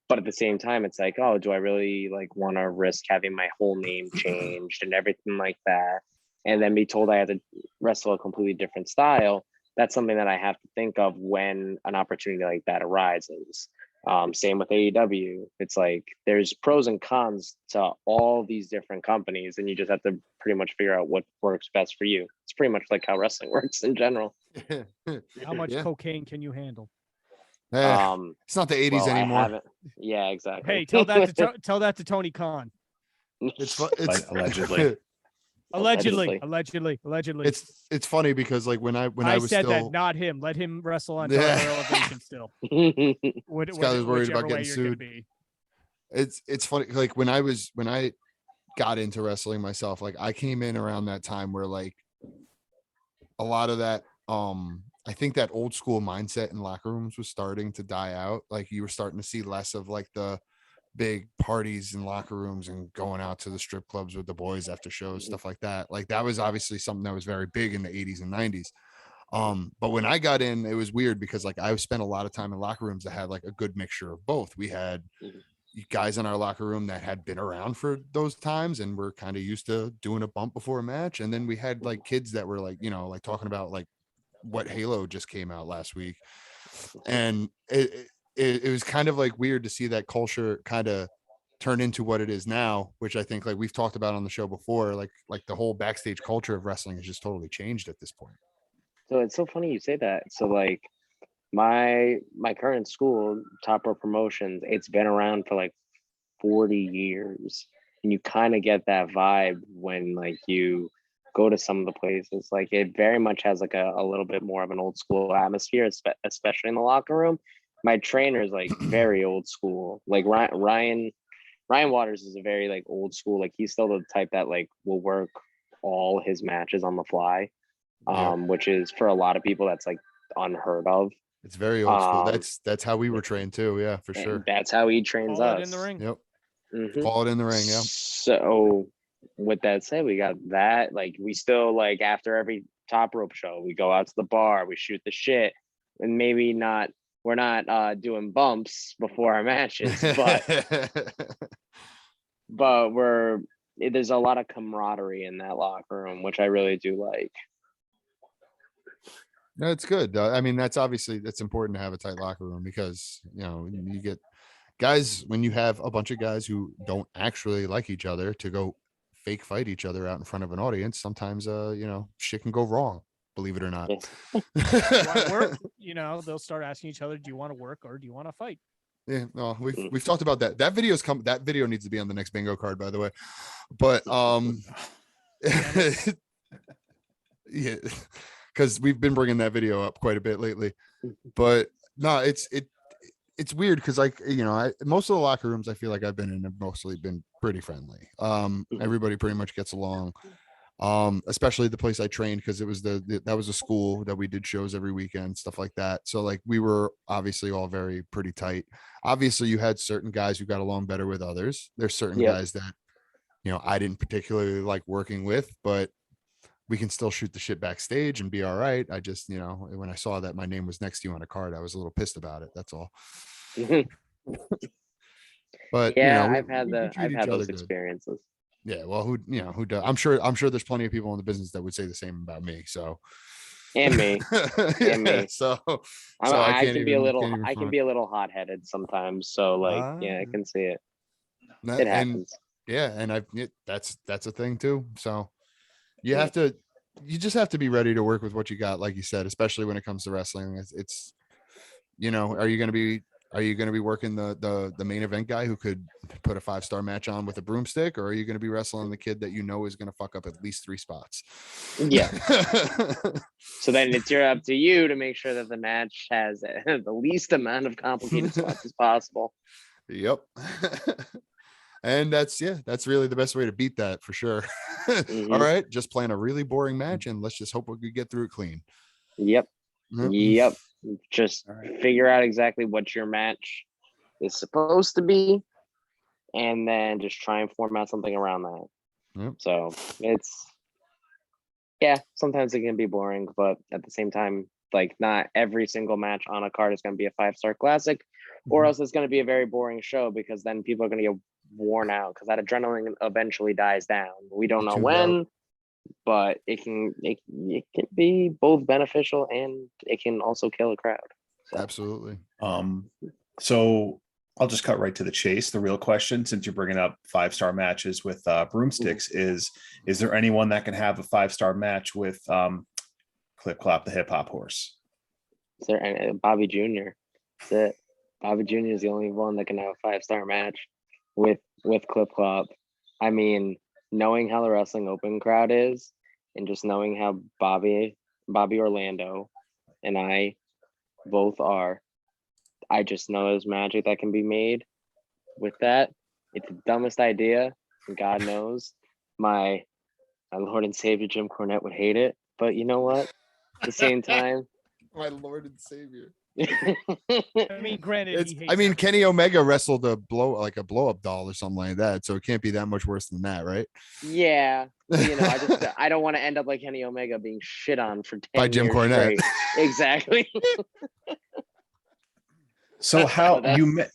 S4: But at the same time, it's like, oh, do I really like want to risk having my whole name changed and everything like that, and then be told I have to wrestle a completely different style? That's something that I have to think of when an opportunity like that arises. Same with AEW. It's like there's pros and cons to all these different companies, and you just have to pretty much figure out what works best for you. It's pretty much like how wrestling works in general.
S3: How much cocaine can you handle?
S2: It's not the 80s anymore.
S4: Yeah, exactly.
S3: Hey, tell that to Tony Khan.
S2: It's
S1: allegedly.
S3: Allegedly.
S2: It's funny because like when I was
S3: said
S2: still
S3: that, not him. Let him wrestle on Dark Elevation still.
S2: This guy was worried about getting sued. It's funny, like when I got into wrestling myself, like I came in around that time where like a lot of that I think that old school mindset in locker rooms was starting to die out. Like you were starting to see less of like the big parties in locker rooms and going out to the strip clubs with the boys after shows, stuff like that. Like that was obviously something that was very big in the 80s and 90s. But when I got in, it was weird because like I spent a lot of time in locker rooms that had like a good mixture of both. We had guys in our locker room that had been around for those times and were kind of used to doing a bump before a match. And then we had like kids that were like, like talking about like what Halo just came out last week. And it was kind of like weird to see that culture kind of turn into what it is now, which I think like we've talked about on the show before, like the whole backstage culture of wrestling has just totally changed at this point.
S4: So it's so funny you say that. So like my current school, Top Rope Promotions, it's been around for like 40 years. And you kind of get that vibe when like you go to some of the places. Like it very much has like a little bit more of an old school atmosphere, especially in the locker room. My trainer is like very old school. Like Ryan Waters is a very like old school. Like he's still the type that like will work all his matches on the fly, which is for a lot of people that's like unheard of.
S2: It's very old school. That's how we were trained too. Yeah, for sure.
S4: That's how he trains us.
S3: In the ring.
S2: Yep.
S4: Mm-hmm.
S2: Call it in the ring. Yeah.
S4: So with that said, we got that. Like we still like after every Top Rope show, we go out to the bar, we shoot the shit, and maybe not. We're not doing bumps before our matches, but there's a lot of camaraderie in that locker room, which I really do like.
S2: No, it's good. I mean, that's important to have a tight locker room because, you get guys, when you have a bunch of guys who don't actually like each other to go fake fight each other out in front of an audience, sometimes, shit can go wrong, believe it or not.
S3: You want to work? They'll start asking each other, do you want to work or do you want to fight?
S2: Yeah, no, we've talked about that. That video needs to be on the next bingo card, by the way. But yeah, because we've been bringing that video up quite a bit lately. But no, it's weird because most of the locker rooms I feel like I've been in have mostly been pretty friendly. Everybody pretty much gets along. Especially the place I trained, because it was that was a school that we did shows every weekend, stuff like that. So like we were obviously all pretty tight. Obviously you had certain guys who got along better with others. There's certain guys that I didn't particularly like working with, but we can still shoot the shit backstage and be all right. I just, when I saw that my name was next to you on a card, I was a little pissed about it. That's all. But
S4: yeah,
S2: we
S4: I've had those experiences.
S2: Yeah, well, who does? I'm sure there's plenty of people in the business that would say the same about me. So,
S4: and me, and me.
S2: So
S4: I can be a little hot-headed sometimes. So like, yeah, I can see it. It happens.
S2: And that's a thing too. So you just have to be ready to work with what you got, like you said, especially when it comes to wrestling. It's are you going to be working the main event guy who could put a 5-star match on with a broomstick, or are you going to be wrestling the kid that is going to fuck up at least 3 spots?
S4: Yeah. So then it's up to you to make sure that the match has the least amount of complicated spots as possible.
S2: Yep. And that's really the best way to beat that for sure. All right, just plan a really boring match and let's just hope we could get through it clean.
S4: Yep. Just figure out exactly what your match is supposed to be, and then just try and format something around that.
S2: Yep.
S4: So sometimes it can be boring, but at the same time, like not every single match on a card is going to be a 5-star classic, or else it's going to be a very boring show, because then people are going to get worn out because that adrenaline eventually dies down. We don't know when. But it can be both beneficial and it can also kill a crowd. So.
S2: Absolutely.
S1: So I'll just cut right to the chase. The real question, since you're bringing up 5-star matches with broomsticks, is there anyone that can have a 5-star match with Clip Clop, the hip hop horse?
S4: Is there Bobby Jr.? That's it. Bobby Jr. is the only one that can have a 5-star match with Clip Clop. I mean, knowing how the Wrestling Open crowd is, and just knowing how Bobby Orlando and I both are, I just know there's magic that can be made with that. It's the dumbest idea, and God knows my Lord and Savior Jim Cornette would hate it. But you know what? At the same time,
S2: my Lord and Savior.
S3: I mean, granted,
S2: Kenny Omega wrestled a blow up doll or something like that, so it can't be that much worse than that, right?
S4: Yeah, I don't want to end up like Kenny Omega being shit on for 10
S2: by Jim
S4: years
S2: Cornette.
S4: Straight. Exactly.
S1: So how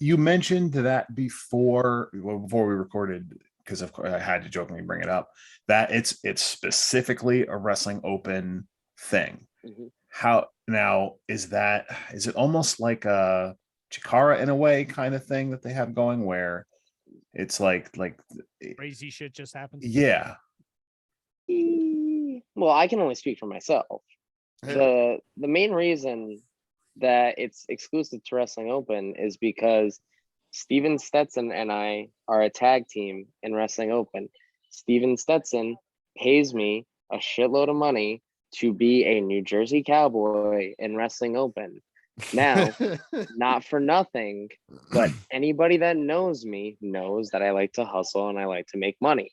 S1: you mentioned that before we recorded, because of course I had to jokingly bring it up, that it's specifically a Wrestling Open thing.
S4: Mm-hmm.
S1: How now is it almost like a Chikara in a way kind of thing that they have going, where it's like
S3: crazy shit just happens?
S1: Yeah.
S4: Well, I can only speak for myself. The main reason that it's exclusive to Wrestling Open is because Steven Stetson and I are a tag team in Wrestling Open. Steven Stetson pays me a shitload of money to be a New Jersey Cowboy in Wrestling Open. Now, not for nothing, but anybody that knows me knows that I like to hustle and I like to make money.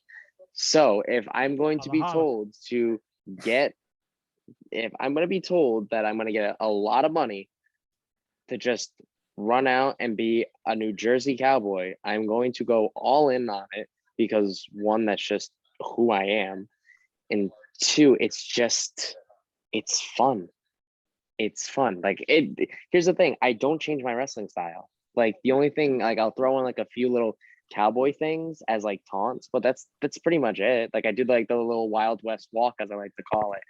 S4: So if I'm going to be told that I'm going to get a lot of money to just run out and be a New Jersey Cowboy, I'm going to go all in on it, because one, that's just who I am, and two, it's fun. It's fun. Here's the thing. I don't change my wrestling style. Like, the only thing, like, I'll throw in like a few little cowboy things as like taunts, but that's pretty much it. Like, I do like the little Wild West walk, as I like to call it.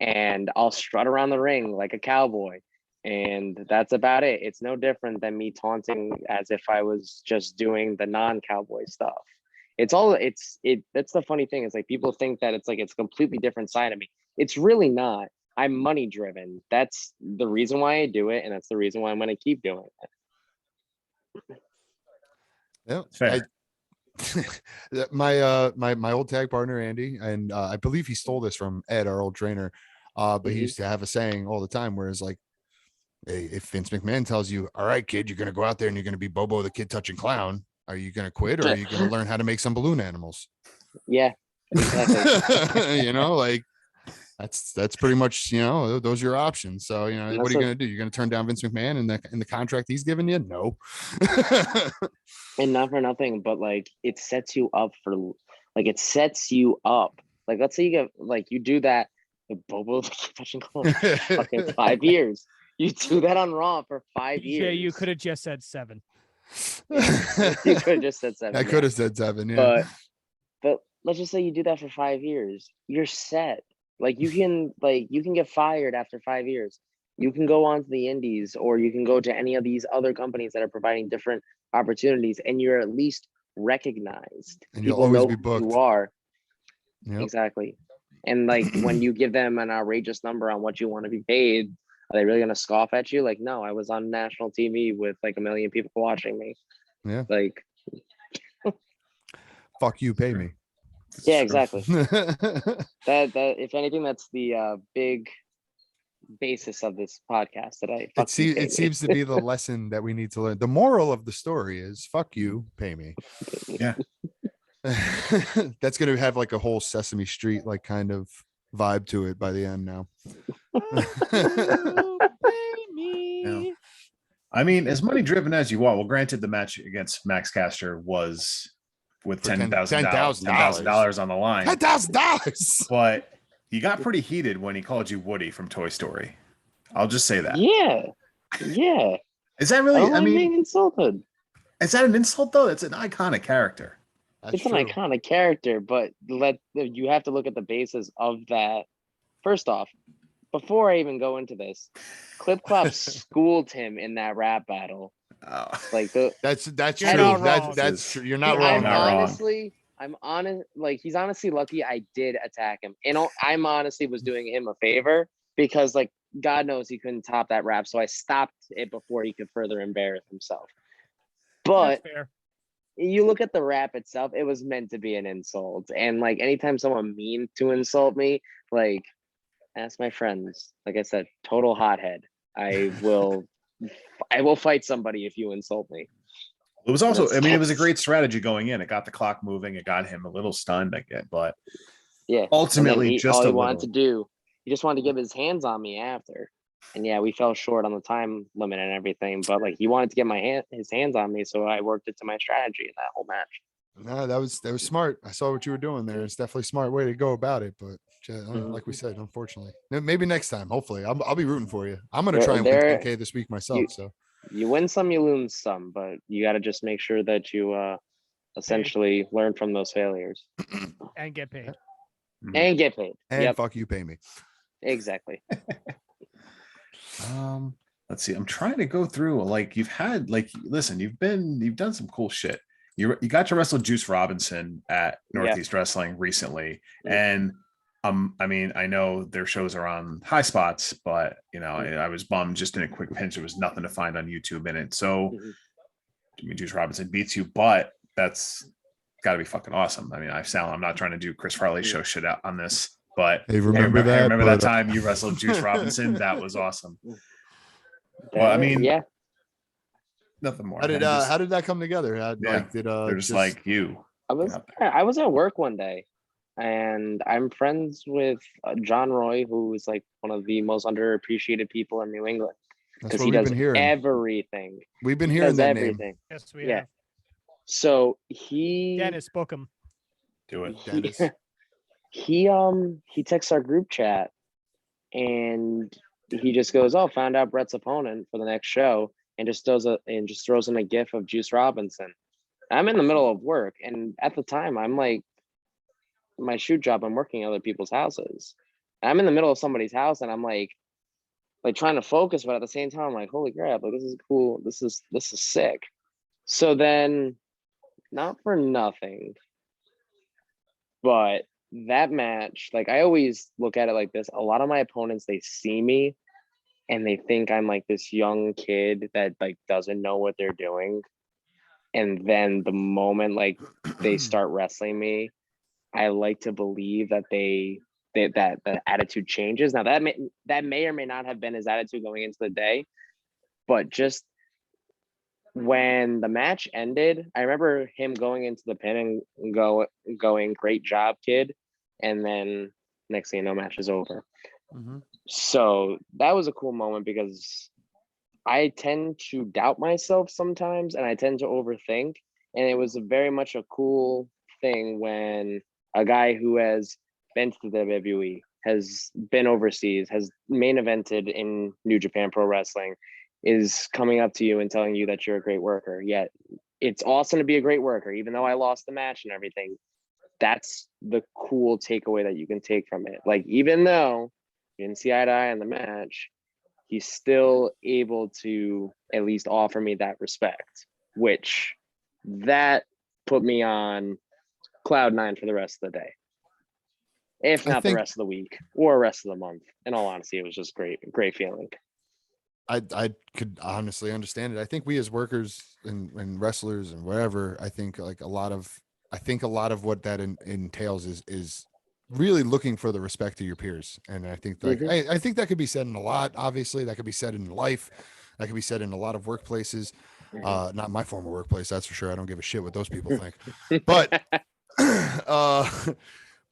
S4: and I'll strut around the ring like a cowboy. And that's about it. It's no different than me taunting as if I was just doing the non-cowboy stuff. That's the funny thing is like people think that it's a completely different side of me. It's really not. I'm money driven. That's the reason why I do it, and that's the reason why I'm going to keep doing it.
S2: Yeah,
S1: Fair.
S2: my old tag partner Andy, and I believe he stole this from Ed, our old trainer. But he used to have a saying all the time, where it's like, hey, if Vince McMahon tells you, all right, kid, you're gonna go out there and you're gonna be Bobo the kid touching clown, are you gonna quit, or are you gonna learn how to make some balloon animals?
S4: Yeah, exactly.
S2: You know, like that's pretty much, you know, those are your options. So, you know, what are you gonna do? You're gonna turn down Vince McMahon in the contract he's given you? No.
S4: And not for nothing, but like it sets you up. Let's say you get you do that with Bobo touching clone fucking 5 years. You do that on Raw for 5 years.
S3: Yeah, you could have just said 7.
S4: You could have just said 7.
S2: I could have said 7, yeah.
S4: But let's just say you do that for 5 years. You're set. You can get fired after 5 years. You can go on to the indies, or you can go to any of these other companies that are providing different opportunities, and you're at least recognized.
S2: And you'll
S4: People
S2: always
S4: know
S2: be
S4: who
S2: booked.
S4: you are.
S2: Yep.
S4: Exactly. And when you give them an outrageous number on what you want to be paid, are they really going to scoff at you? Like, no, I was on national TV with 1 million people watching me.
S2: Yeah.
S4: Fuck
S2: you, pay me.
S4: Yeah, exactly. that if anything, that's the big basis of this podcast today.
S2: It seems to be the lesson that we need to learn. The moral of the story is fuck you, pay me.
S1: Yeah.
S2: That's gonna have a whole Sesame Street kind of vibe to it by the end now.
S1: Yeah. I mean, as money driven as you are, well, granted, the match against Max Caster was with $10,000 on the line.
S2: $10,000.
S1: But you got pretty heated when he called you Woody from Toy Story. I'll just say that.
S4: Yeah.
S1: Is that really? I mean,
S4: being insulted.
S1: Is that an insult though? It's an iconic character.
S4: It's an iconic character, but you have to look at the basis of that. First off, before I even go into this, Clip Clop schooled him in that rap battle.
S1: Oh.
S2: That's
S3: You're
S2: true.
S3: not wrong.
S2: That's true. You're not wrong.
S4: I'm honest. He's honestly lucky I did attack him, and I'm honestly was doing him a favor because God knows he couldn't top that rap, so I stopped it before he could further embarrass himself. But
S3: That's fair.
S4: You look at the rap itself, it was meant to be an insult. And anytime someone mean to insult me, ask my friends. Like I said, total hothead. I will fight somebody if you insult me.
S1: It was also, it was a great strategy going in. It got the clock moving. It got him a little stunned, I get, but
S4: yeah,
S1: ultimately
S4: he wanted to do, he just wanted to get his hands on me after. And yeah, we fell short on the time limit and everything, but he wanted to get his hands on me, so I worked it to my strategy in that whole match.
S2: No, that was smart. I saw what you were doing there. It's definitely a smart way to go about it, but like we said, unfortunately, maybe next time. Hopefully, I'll be rooting for you. I'm gonna try and win okay this week myself. So
S4: you win some, you lose some, but you got to just make sure that you essentially learn from those failures
S3: and get paid.
S4: And get paid.
S2: And fuck you, pay me.
S4: Exactly.
S1: Let's see. I'm trying to go through. You've had listen. You've done some cool shit. You got to wrestle Juice Robinson at Northeast Wrestling recently, and I mean, I know their shows are on High Spots, but I was bummed just in a quick pinch. There was nothing to find on YouTube in it. So, I mean, Juice Robinson beats you, but that's got to be fucking awesome. I mean, I'm not trying to do Chris Farley show shit out on this. But
S2: hey, remember that
S1: time you wrestled Juice Robinson? That was awesome. Well, I mean,
S4: yeah,
S1: nothing more.
S2: How did that come together?
S1: They're just like you.
S4: I was at work one day, and I'm friends with John Roy, who is one of the most underappreciated people in New England because he does everything.
S2: We've been hearing that everything.
S3: Name. Yes, we have.
S4: So
S3: Dennis, book him.
S1: Do it,
S2: Dennis.
S4: He texts our group chat, and he just goes, "Oh, found out Brett's opponent for the next show," and just throws in a gif of Juice Robinson. I'm in the middle of work, and at the time, I'm my shoot job. I'm working at other people's houses, I'm in the middle of somebody's house and I'm like trying to focus, but at the same time, I'm like, holy crap, like this is cool. This is sick. So then, not for nothing, but that match, like I always look at it like this. A lot of my opponents, they see me and they think I'm like this young kid that like doesn't know what they're doing. And then the moment like they start wrestling me, I like to believe that that the attitude changes. Now that may or may not have been his attitude going into the day, but just when the match ended, I remember him going into the pin and going, great job, kid. And then next thing you know, match is over.
S2: Mm-hmm.
S4: So that was a cool moment because I tend to doubt myself sometimes and I tend to overthink. And it was very much a cool thing when a guy who has been to the WWE, has been overseas, has main evented in New Japan Pro Wrestling, is coming up to you and telling you that you're a great worker. Yet it's awesome to be a great worker, even though I lost the match and everything. That's the cool takeaway that you can take from it. Like, even though you didn't see eye to eye in the match, he's still able to at least offer me that respect, which that put me on cloud nine for the rest of the day, if not the rest of the week or rest of the month. In all honesty, it was just great feeling.
S2: I could honestly understand it. I think we as workers and wrestlers and whatever, I think a lot of what that entails is really looking for the respect of your peers. And I think I think that could be said in a lot. Obviously, that could be said in life. That could be said in a lot of workplaces. Not my former workplace, that's for sure. I don't give a shit what those people think. But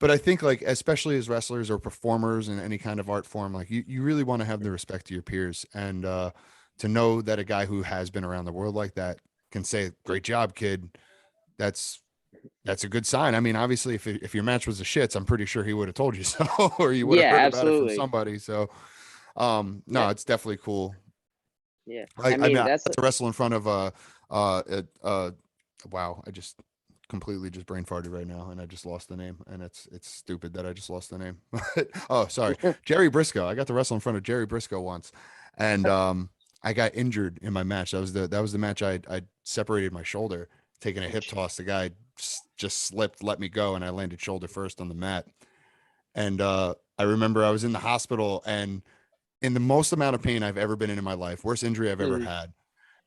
S2: but I think especially as wrestlers or performers in any kind of art form, you really want to have the respect to your peers, and to know that a guy who has been around the world like that can say, great job, kid. That's a good sign. I mean, obviously if your match was the shits, I'm pretty sure he would have told you so, or you would have heard about it from somebody. So no, it's definitely cool.
S4: Yeah.
S2: I mean that's to wrestle in front of wow, I just completely just brain farted right now and I just lost the name, and it's stupid that I just lost the name. Oh, sorry. Jerry Briscoe. I got to wrestle in front of Jerry Briscoe once, and I got injured in my match. That was the match I separated my shoulder, taking a hip toss. The guy just slipped, let me go, and I landed shoulder first on the mat. And I remember I was in the hospital and in the most amount of pain I've ever been in my life, worst injury I've ever had.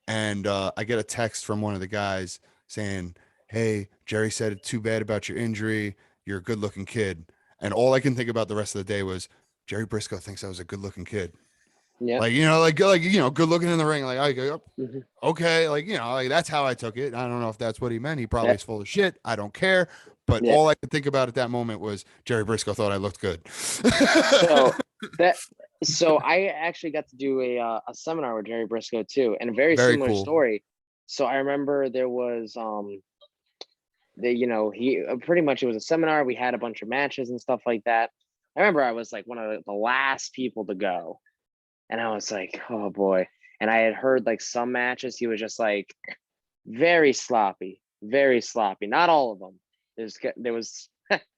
S2: And I get a text from one of the guys saying, hey, Jerry said it's too bad about your injury. You're a good looking kid. And all I can think about the rest of the day was Jerry Briscoe thinks I was a good looking kid. Yeah. Good looking in the ring. Like, I go, okay. That's how I took it. I don't know if that's what he meant. He probably is full of shit. I don't care. But all I could think about at that moment was Jerry Briscoe thought I looked good.
S4: So I actually got to do a seminar with Jerry Briscoe too, and a very similar story. So I remember there was he pretty much, it was a seminar. We had a bunch of matches and stuff like that. I remember I was like one of the last people to go, and I was like, oh boy. And I had heard like some matches he was just like very sloppy. Not all of them. There was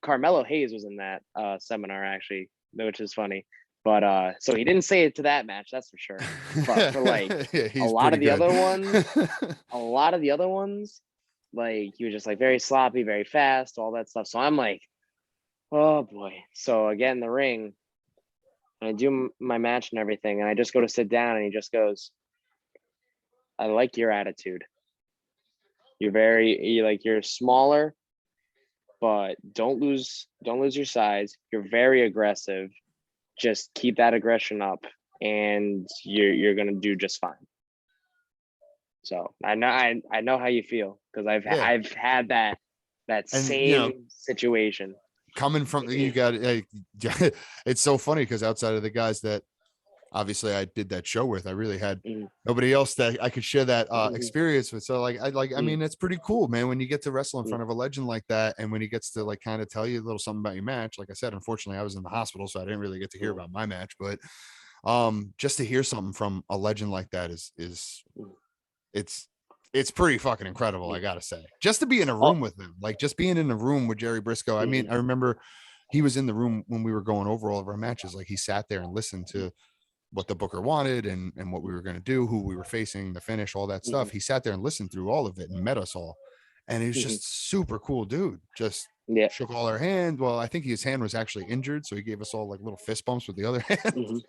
S4: Carmelo Hayes was in that seminar actually, which is funny. But so he didn't say it to that match, that's for sure. But for a lot of the other ones, like he was just like very sloppy, very fast, all that stuff. So I'm like, oh boy. So again, in the ring, I do my match and everything, and I just go to sit down, and he just goes, I like your attitude. You're smaller, but don't lose your size. You're very aggressive. Just keep that aggression up, and you're gonna do just fine. So I know how you feel, because I've had that same situation.
S2: Coming from you got it's so funny because outside of the guys that obviously I did that show with, I really had nobody else that I could share that experience with. So I mean, it's pretty cool, man, when you get to wrestle in front of a legend like that, and when he gets to kind of tell you a little something about your match. Like I said, unfortunately I was in the hospital, so I didn't really get to hear about my match, but just to hear something from a legend like that is it's pretty fucking incredible. I gotta say, just to be in a room with him, just being in a room with Jerry Briscoe. I mean, I remember he was in the room when we were going over all of our matches. Like he sat there and listened to what the booker wanted and what we were going to do, who we were facing, the finish, all that stuff. He sat there and listened through all of it and met us all. And he was just super cool dude. Just shook all our hands. Well, I think his hand was actually injured, so he gave us all like little fist bumps with the other hand.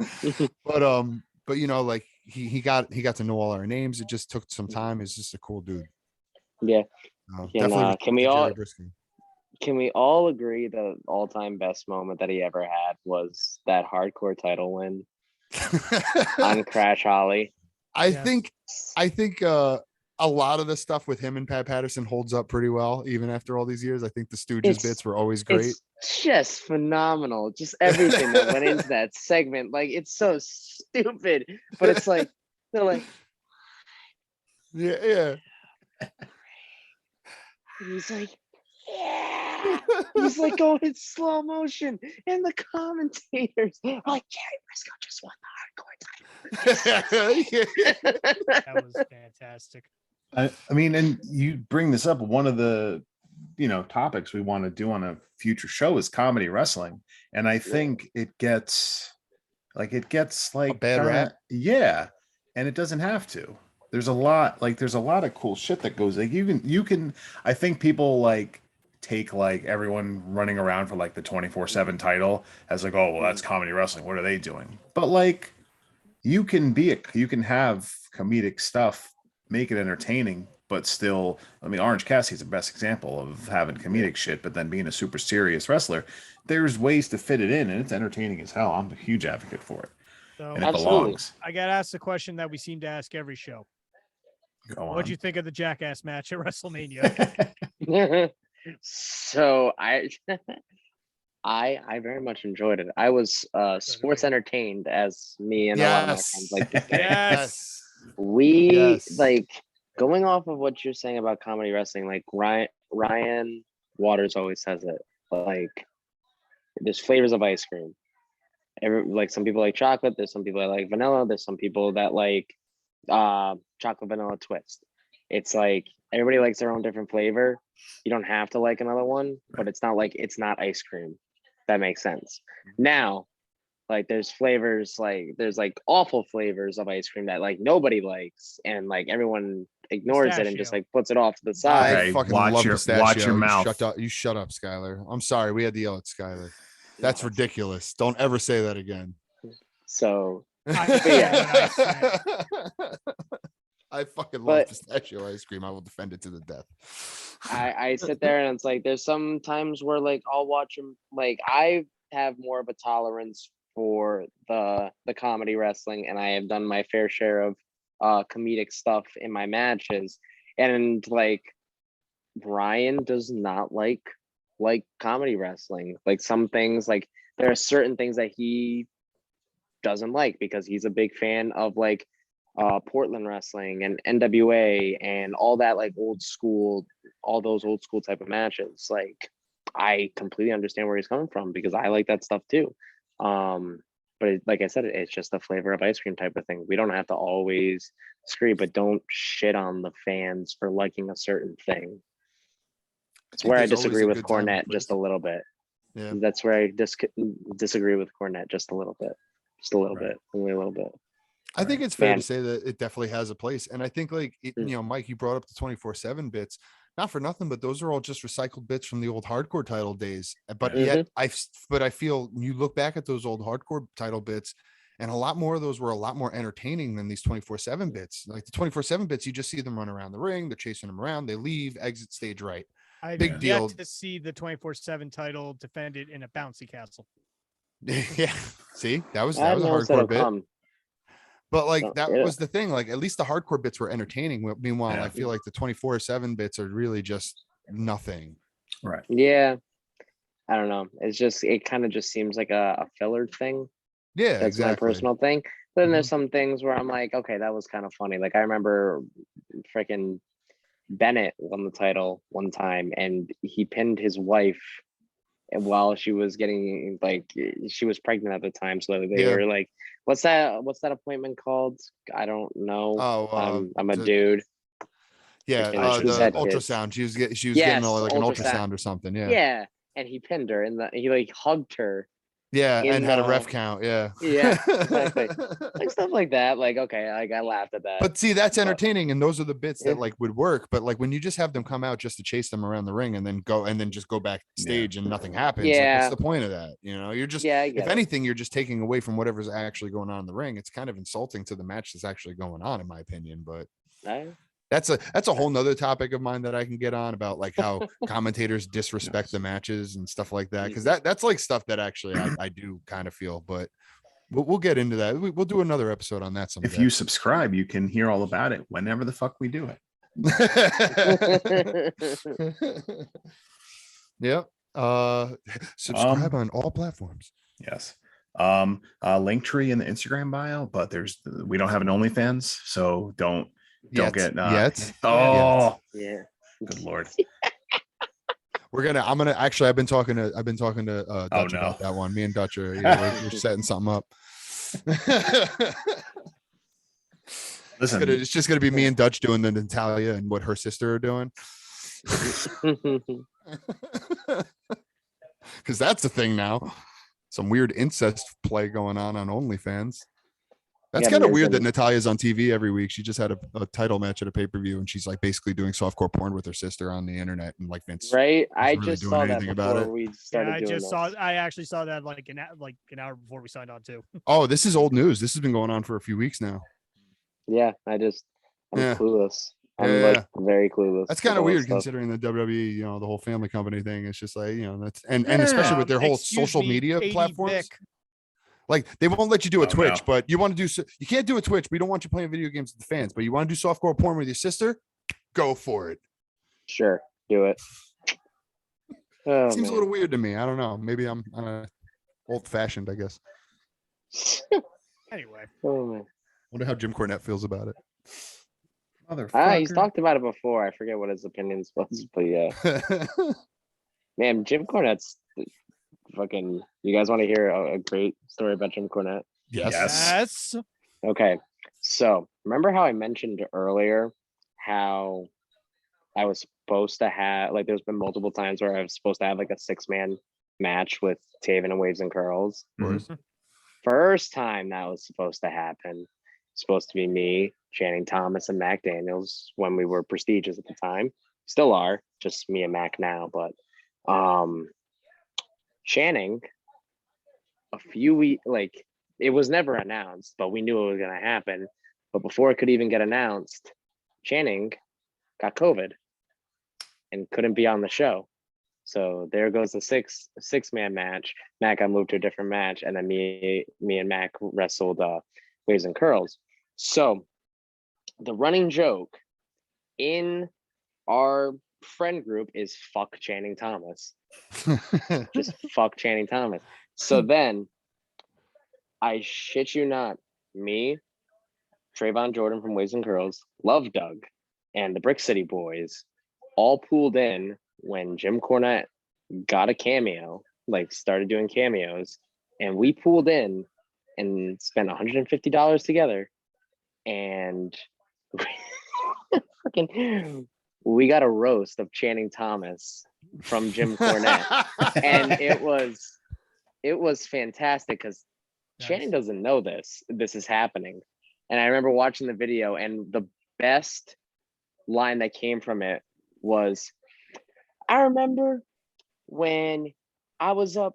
S2: But you know, like he got to know all our names. It just took some time. He's just a cool dude.
S4: Yeah.
S2: Definitely.
S4: Can we all agree the all-time best moment that he ever had was that hardcore title win on Crash Holly?
S2: I think a lot of the stuff with him and Pat Patterson holds up pretty well, even after all these years. I think the Stooges bits were always great.
S4: It's just phenomenal. Just everything that went into that segment. Like, it's so stupid, but it's like, they're like,
S2: yeah.
S4: And he's like, yeah. He's like going in slow motion, and the commentators are like, Jerry Briscoe just won the hardcore title.
S3: That was fantastic.
S1: I mean, and you bring this up. One of the, topics we want to do on a future show is comedy wrestling, and I think it gets like
S2: a bad rap.
S1: Yeah, and it doesn't have to. There's a lot of cool shit that goes. Like you can. I think people like take like everyone running around for like the 24/7 title as like, oh well, that's comedy wrestling. What are they doing? But like, you can have comedic stuff, make it entertaining, but still, I mean, Orange Cassidy's the best example of having comedic shit, but then being a super serious wrestler. There's ways to fit it in, and it's entertaining as hell. I'm a huge advocate for it.
S3: So,
S1: and it belongs.
S3: I got asked the question that we seem to ask every show. What'd you think of the Jackass match at WrestleMania?
S4: So I very much enjoyed it. I was sports entertained, as me and a lot of my friends like to say.
S3: Yes.
S4: Like, going off of what you're saying about comedy wrestling, like Ryan Waters always says it, like, there's flavors of ice cream. Like, some people like chocolate, there's some people that like vanilla, there's some people that like chocolate vanilla twist. It's like everybody likes their own different flavor. You don't have to like another one, but it's not like it's not ice cream. That makes sense. Now, like, there's flavors, like there's like awful flavors of ice cream that like nobody likes, and like everyone ignores it and just like puts it off to the side.
S2: I fucking
S1: watch your mouth.
S2: Shut up, Skylar. I'm sorry, we had to yell at Skylar. That's ridiculous. Don't ever say that again.
S4: So
S2: I fucking love pistachio ice cream. I will defend it to the death.
S4: I sit there and it's like there's some times where like I'll watch them. Like, I have more of a tolerance for the comedy wrestling, and I have done my fair share of comedic stuff in my matches. And like, Brian does not like comedy wrestling. Like, some things, like there are certain things that he doesn't like because he's a big fan of like Portland wrestling and NWA and all that, like all those old school type of matches. Like, I completely understand where he's coming from because I like that stuff too. But like I said, it's just a flavor of ice cream type of thing. We don't have to always scream, but don't shit on the fans for liking a certain thing. It's where I disagree with Cornette just a little bit.
S2: Yeah,
S4: that's where I disagree with Cornette just a little bit. Just a little bit, only a little bit.
S2: I think it's fair to say that it definitely has a place. And I think like, Mike, you brought up the 24/7 bits, not for nothing, but those are all just recycled bits from the old hardcore title days. But yet I feel you look back at those old hardcore title bits, and a lot more of those were a lot more entertaining than these 24/7 bits. Like the 24/7 bits, you just see them run around the ring. They're chasing them around. They leave, exit stage right.
S3: Big deal. To see the 24/7 title defended in a bouncy castle.
S2: Yeah, see, that was a hardcore bit. But like was the thing. Like, at least the hardcore bits were entertaining. Meanwhile, I feel like the 24/7 bits are really just nothing.
S1: Right.
S4: Yeah. I don't know. It kind of just seems like a filler thing.
S2: Yeah,
S4: that's
S2: exactly.
S4: my personal thing. But then there's some things where I'm like, okay, that was kind of funny. Like, I remember freaking Bennett won the title one time, and he pinned his wife, and while she was getting, like, she was pregnant at the time, so they were like, what's that appointment called? I don't know. I'm a dude.
S2: Yeah, the ultrasound. She was getting like an ultrasound or something. Yeah.
S4: and he pinned her, and he like hugged her.
S2: Yeah,
S4: in
S2: and had a
S4: the-
S2: ref count. Yeah.
S4: Yeah, exactly. Like stuff like that. Like, okay, like I laughed at that.
S2: But see, that's
S4: But-
S2: entertaining, and those are the bits
S4: Yeah.
S2: that like would work. But like when you just have them come out just to chase them around the ring and then just go backstage and nothing happens. Like,
S4: Yeah.
S2: what's the point of that? You know, you're just
S4: Yeah, I
S2: if
S4: get it.
S2: anything, you're just taking away from whatever's actually going on in the ring. It's kind of insulting to the match that's actually going on, in my opinion. But that's a whole nother topic of mine that I can get on about like how commentators disrespect the matches and stuff like that. Cause that's like stuff that actually I do kind of feel, but we'll get into that. We'll do another episode on that someday.
S1: If you subscribe, you can hear all about it whenever the fuck we do it.
S2: Yep. Subscribe on all platforms.
S1: Yes. Link tree in the Instagram bio, but we don't have an OnlyFans, so don't get
S2: yet.
S1: Oh
S4: Yeah.
S1: good lord.
S2: I've been talking to Dutch about that one. Me and Dutch are we're setting something up.
S1: Listen,
S2: It's just gonna be me and Dutch doing the Natalia and what her sister are doing. Because that's the thing now. Some weird incest play going on OnlyFans. That's kind of weird that Natalia's on TV every week. She just had a title match at a pay-per-view, and she's like basically doing softcore porn with her sister on the internet, and like Vince.
S4: Right. I
S2: really
S4: just
S2: doing
S4: saw that
S2: anything about
S4: before
S2: it.
S4: we started doing this.
S3: I actually saw that like an hour before we signed on too.
S2: Oh, this is old news. This has been going on for a few weeks now.
S4: Yeah, I'm
S2: Yeah.
S4: clueless. I'm
S2: Yeah.
S4: like very clueless.
S2: That's kind
S4: with
S2: of
S4: all this
S2: weird
S4: stuff.
S2: considering the WWE, the whole family company thing. It's just like, that's and especially with their whole
S3: Excuse
S2: social
S3: me,
S2: media
S3: 80
S2: platforms.
S3: Vic.
S2: Like they won't let you do a
S1: Oh,
S2: Twitch,
S1: no.
S2: but you want to do you can't do a Twitch. We don't want you playing video games with the fans, but you want to do softcore porn with your sister? Go for it.
S4: Sure, do it. Oh,
S2: Seems a
S4: man.
S2: little weird to me. I don't know. Maybe I'm old fashioned, I guess.
S3: Anyway,
S4: Oh, man.
S2: Wonder how Jim Cornette feels about it.
S4: He's talked about it before. I forget what his opinions was, but yeah, man, Jim Cornette's fucking. You guys want to hear a great story about Jim Cornette?
S2: Yes.
S3: yes.
S4: Okay, so remember how I mentioned earlier how I was supposed to have there's been multiple times where I was supposed to have like a 6-man match with Taven and Waves and Curls.
S2: Of course.
S4: First time that was supposed to happen, supposed to be me, Channing Thomas, and Mac Daniels when we were prestigious at the time. Still are, just me and Mac now. But Channing, a few weeks, it was never announced, but we knew it was going to happen. But before it could even get announced, Channing got COVID and couldn't be on the show. So there goes the six-man match. Mac got moved to a different match, and then me and Mac wrestled Waves and Curls. So the running joke in our friend group is fuck Channing Thomas. Just fuck Channing Thomas. So then I shit you not, me, Trayvon Jordan from Waves and Curls, Love Doug, and the Brick City Boys all pooled in when Jim Cornette got a cameo, started doing cameos, and we pooled in and spent $150 together, and we got a roast of Channing Thomas from Jim Cornette, and it was fantastic because Channing doesn't know this is happening. And I remember watching the video, and the best line that came from it was, I remember when I was up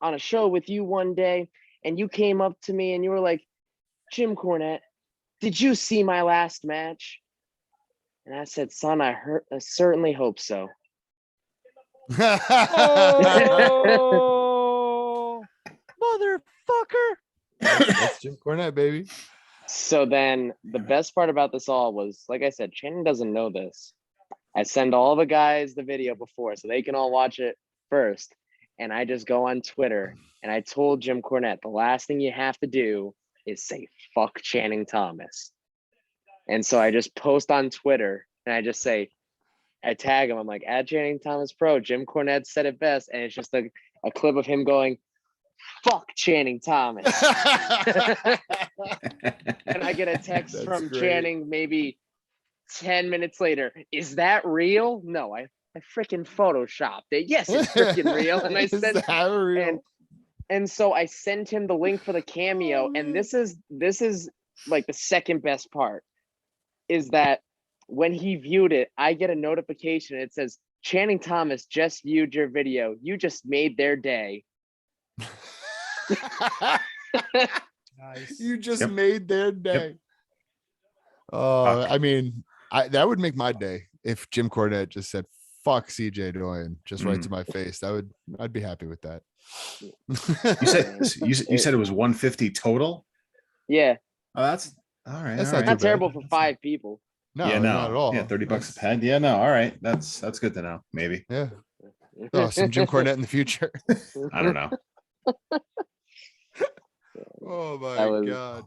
S4: on a show with you one day and you came up to me and you were like, Jim Cornette, did you see my last match? And I said, son, I certainly hope so.
S3: Oh, motherfucker.
S2: That's Jim Cornette, baby.
S4: So then the best part about this all was, like I said, Channing doesn't know this. I send all the guys the video before so they can all watch it first. And I just go on Twitter and I told Jim Cornette, the last thing you have to do is say, fuck Channing Thomas. And so I just post on Twitter and I just say, I tag him. I'm like, at Channing Thomas Pro, Jim Cornette said it best. And it's just a clip of him going, fuck Channing Thomas. And I get a text from
S2: great.
S4: Channing maybe 10 minutes later. Is that real? No, I I freaking photoshopped it. Yes, it's freaking real. And I
S2: Is
S4: said,
S2: that real?
S4: and so I sent him the link for the cameo. And this is like the second best part, is that when he viewed it, I get a notification. It says, Channing Thomas just viewed your video. You just made their day.
S3: Nice.
S2: You just
S1: Yep.
S2: made their day. I mean, that would make my day if Jim Cornette just said, fuck CJ Doyen, just right to my face. I'd be happy with that.
S1: You said it was 150 total.
S4: Yeah,
S1: Oh, that's all right.
S2: That's
S1: all
S2: not
S1: right.
S4: not
S2: too bad.
S4: terrible for 5 people.
S2: No,
S1: Yeah,
S2: not at all.
S1: Yeah, 30 bucks a
S2: That's-
S1: head. Yeah, no, all right. That's good to know. Maybe.
S2: Yeah. Oh, some Jim Cornette in the future.
S1: I don't know.
S2: Oh my
S4: That was-
S2: god.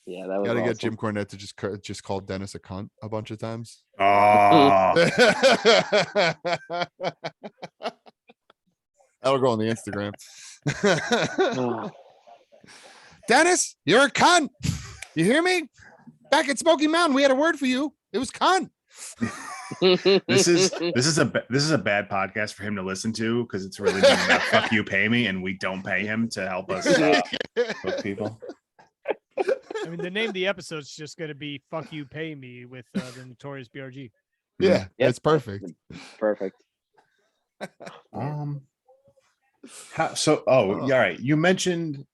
S4: Yeah, that was
S2: Gotta
S4: awesome.
S2: get Jim Cornette to just call Dennis a cunt a bunch of times.
S1: Oh,
S2: That'll go on the Instagram.
S4: Oh,
S2: Dennis, you're a cunt. You hear me? Back at Smoky Mountain, we had a word for you. It was cunt.
S1: this is a bad podcast for him to listen to because it's really been about fuck you, pay me, and we don't pay him to help us hook people.
S3: I mean, the name of the episode's just going to be "Fuck You, Pay Me" with the Notorious BRG.
S2: Yeah,
S4: Yep.
S2: that's perfect.
S4: Perfect.
S1: So all right. You mentioned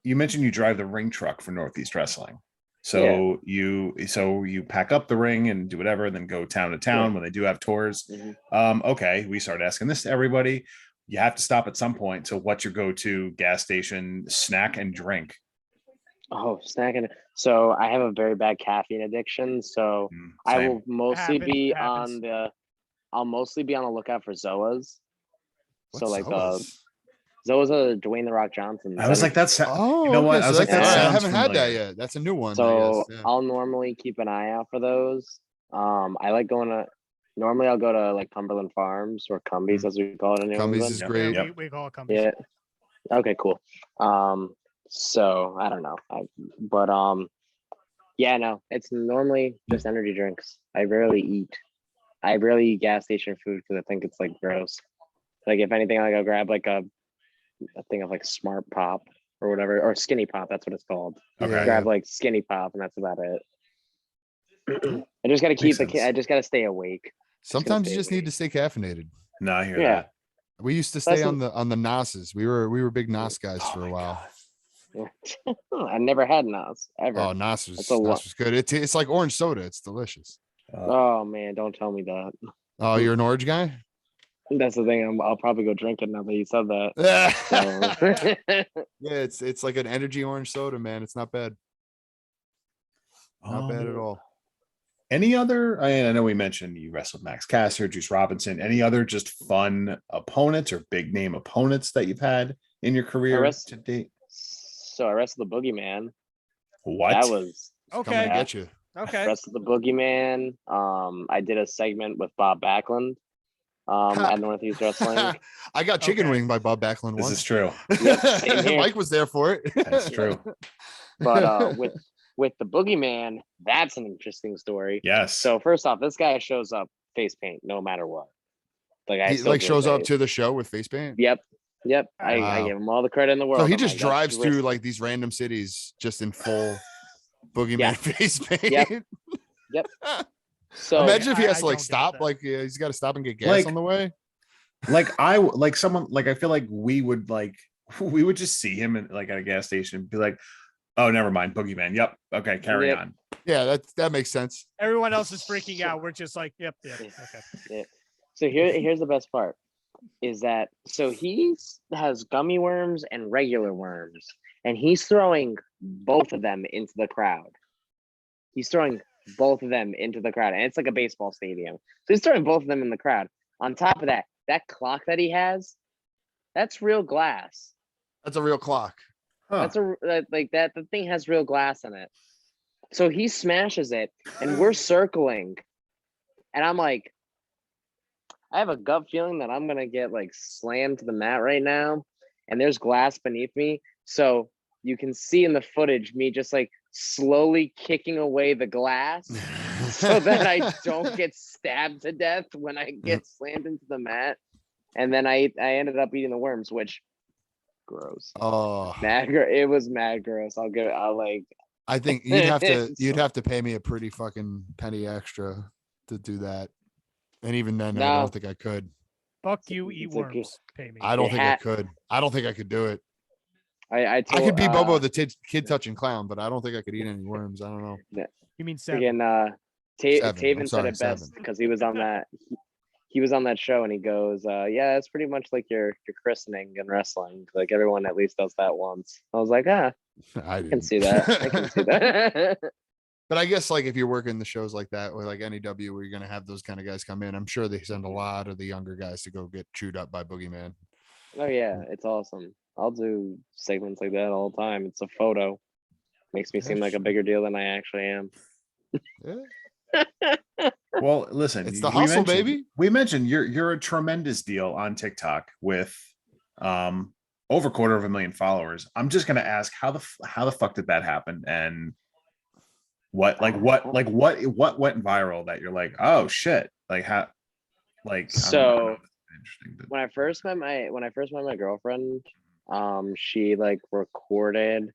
S1: you drive the ring truck for Northeast Wrestling. So you pack up the ring and do whatever, and then go town to town when they do have tours. Okay, we start asking this to everybody. You have to stop at some point. So what's your go-to gas station snack and drink?
S4: Oh, snacking. So I have a very bad caffeine addiction. So I
S1: Same.
S4: will mostly be
S3: Happens.
S4: I'll mostly be on the lookout for Zoas. So
S2: What's
S4: like
S2: Zoas?
S4: Zoas are Dwayne the Rock Johnson.
S1: I was like, that's
S2: Oh,
S1: you know what?
S2: okay,
S1: I was
S2: so
S1: like, that
S2: that's- I
S1: sounds
S2: haven't had that
S1: familiar.
S2: yet. That's a new one.
S4: So
S2: I guess.
S4: I'll normally keep an eye out for those. I like going to. Normally, I'll go to like Cumberland Farms or Cumbies, as we call it in New
S2: Cumbies
S4: England.
S2: is
S1: Yep.
S2: great.
S1: Yep.
S3: We call it companies.
S4: Yeah. Okay. Cool. So I don't know. Yeah. No, it's normally just energy drinks. I rarely eat gas station food because I think it's like gross. Like if anything, like I'll grab like a thing of like Smart Pop or whatever, or Skinny Pop. That's what it's called.
S1: Okay.
S4: Grab like Skinny Pop, and that's about it. I just got to keep
S1: Makes sense.
S4: I just got to stay awake.
S2: Sometimes you
S4: stay
S2: just need to stay caffeinated.
S1: No, I hear
S4: Yeah.
S1: that.
S2: We used to
S4: That's
S2: stay on the NOSes. We were big NOS guys
S1: Oh
S2: for a
S1: my
S2: while.
S4: I never had NOS ever.
S2: Oh, NOS
S4: That's a lot.
S2: was good. It's like orange soda. It's delicious.
S4: Oh man, don't tell me that.
S2: Oh, you're an orange guy?
S4: That's the thing. I'll probably go drink it now that you said that.
S2: Yeah,
S4: So,
S2: it's like an energy orange soda, man. It's not bad. Not bad at all.
S1: Any other? I know we mentioned you wrestled Max Caster, Juice Robinson. Any other just fun opponents or big name opponents that you've had in your career to date?
S4: so I wrestled the Boogeyman.
S1: What?
S4: That was
S2: Come
S3: Okay.
S2: and get you.
S3: Okay.
S4: wrestled the Boogeyman. I did a segment with Bob Backlund at Northeast Wrestling.
S2: I got chicken
S3: Okay.
S2: wing by Bob Backlund
S1: This
S2: once.
S1: is true.
S4: Yep, same here.
S2: Mike was there for it.
S1: That's true.
S4: But with the Boogeyman, that's an interesting story.
S1: Yes.
S4: So first off, this guy shows up face paint no matter what. Like I
S2: He
S4: still
S2: like
S4: do
S2: shows up
S4: face.
S2: to the show with face paint.
S4: Yep. I
S2: Wow.
S4: give him all the credit in the world.
S2: So he
S4: I'm
S2: just
S4: like,
S2: drives
S4: that's
S2: through
S4: risk-
S2: like these random cities just in full boogeyman
S4: Yeah.
S2: face paint.
S4: Yep. So
S2: Imagine if he
S3: I-
S2: has
S3: I
S2: to like
S3: don't get
S2: stop,
S3: that.
S2: like he's got to stop and get gas
S1: Like-
S2: on the way.
S1: Someone I feel like we would just see him in, like at a gas station, be like, oh, never mind, Boogeyman. Yep. Okay, carry
S4: Yep.
S1: on.
S2: Yeah, that makes sense.
S3: Everyone else is freaking out. We're just like, yep. Okay.
S4: So here's the best part is that so he has gummy worms and regular worms, and he's throwing both of them into the crowd. He's throwing both of them into the crowd, and it's like a baseball stadium. So he's throwing both of them in the crowd. On top of that, that clock that he has, that's real glass.
S2: That's a real clock.
S1: Huh.
S4: That's the thing has real glass in it. So he smashes it, and we're circling, and I'm like, I have a gut feeling that I'm gonna get like slammed to the mat right now, and there's glass beneath me. So you can see in the footage me just like slowly kicking away the glass so that I don't get stabbed to death when I get slammed into the mat. And then I ended up eating the worms, which gross.
S2: Oh,
S4: It was mad gross.
S2: I think you'd have to pay me a pretty fucking penny extra to do that. And even then, I
S4: No.
S2: don't think I could.
S3: Fuck you, eat
S4: It's a good-
S3: worms. Pay me.
S2: I don't
S4: It
S2: think I
S4: had-
S2: could. I don't think I could do it.
S4: I
S2: I could be
S4: told,
S2: Bobo the kid touching clown, but I don't think I could eat any worms. I don't know.
S3: You mean seven?
S4: Again,
S2: Seven, I'm
S4: Taven said
S2: sorry,
S4: it best
S2: seven.
S4: because he was on that. He was on that show and he goes, "Yeah, it's pretty much like your christening in wrestling. Like everyone at least does that once." I was like,
S2: I
S4: I
S2: didn't.
S4: can see that. I can see that.
S2: But I guess like if you're working the shows like that or like NEW where you're gonna have those kind of guys come in, I'm sure they send a lot of the younger guys to go get chewed up by Boogeyman.
S4: Oh yeah, it's awesome. I'll do segments like that all the time. It's a photo. Makes me
S2: Yeah,
S4: seem like a
S2: sure.
S4: bigger deal than I actually am.
S2: Yeah.
S1: Well, listen,
S2: It's the
S1: we
S2: hustle,
S1: mentioned-
S2: baby.
S1: We mentioned you're a tremendous deal on TikTok with over 250,000 followers. I'm just gonna ask how the fuck did that happen, and what went viral that you're like, oh shit, like how, like I don't know.
S4: So
S1: Interesting. But
S4: when I first met my girlfriend, she like recorded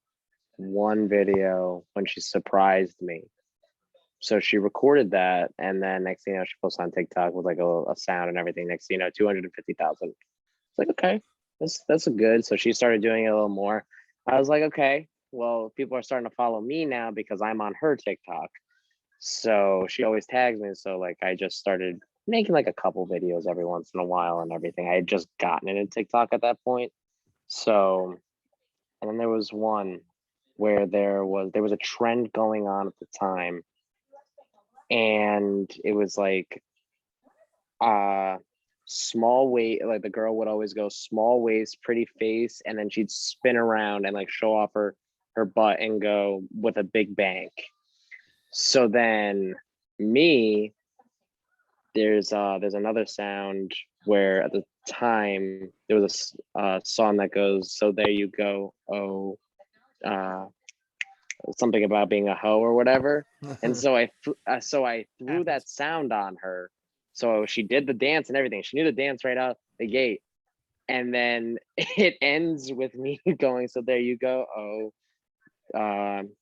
S4: one video when she surprised me. So she recorded that, and then next thing you know, she posted on TikTok with like a sound and everything. Next thing you know, 250,000. It's like, okay, that's a good. So she started doing it a little more. I was like, okay, well, people are starting to follow me now because I'm on her TikTok. So she always tags me. So like I just started making like a couple videos every once in a while and everything. I had just gotten into TikTok at that point. So, and then there was one where there was a trend going on at the time. And it was like small waist, like the girl would always go small waist, pretty face, and then she'd spin around and like show off her butt and go with a big bank. So then me, there's another sound where at the time there was a song that goes, "So there you go, oh, something about being a hoe or whatever." And so I threw that sound on her. So she did the dance and everything. She knew the dance right out the gate. And then it ends with me going, "So there you go, oh,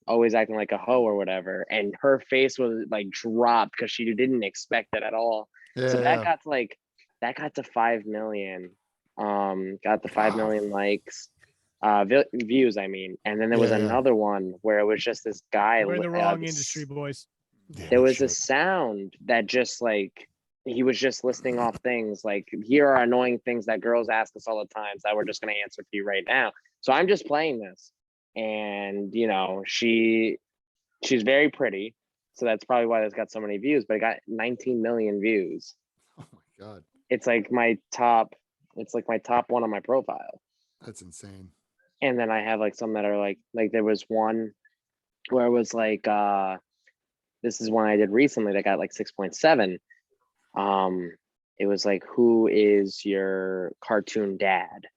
S4: always acting like a hoe or whatever." And her face was like dropped because she didn't expect it at all. So that got to 5 million. Got to 5 million likes. Views, I mean. And then there was another one where it was just this guy.
S3: We're in the wrong industry, boys.
S4: There was a sound that just like he was just listing off things like, here are annoying things that girls ask us all the time that we're just going to answer for you right now. So I'm just playing this, and you know she's very pretty, so that's probably why it's got so many views. But it got 19 million views.
S2: Oh my god,
S4: it's like my top one on my profile.
S2: that's insane.
S4: And then I have like some that are like there was one where it was like this is one I did recently that got like 6.7. It was like, who is your cartoon dad?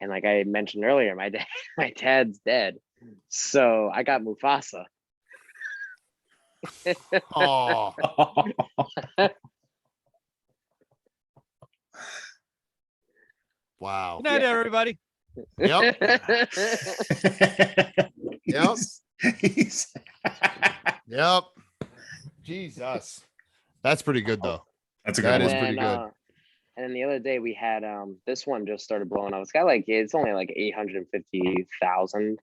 S4: And like I mentioned earlier, my dad's dead. So I got Mufasa.
S2: Oh, wow.
S3: Good night, everybody.
S2: Yep. Yep. Yep. Jesus. That's pretty good though.
S1: That's a
S2: That
S1: good
S2: is
S1: one.
S2: pretty good.
S4: And then the other day we had this one just started blowing up. It's only like 850,000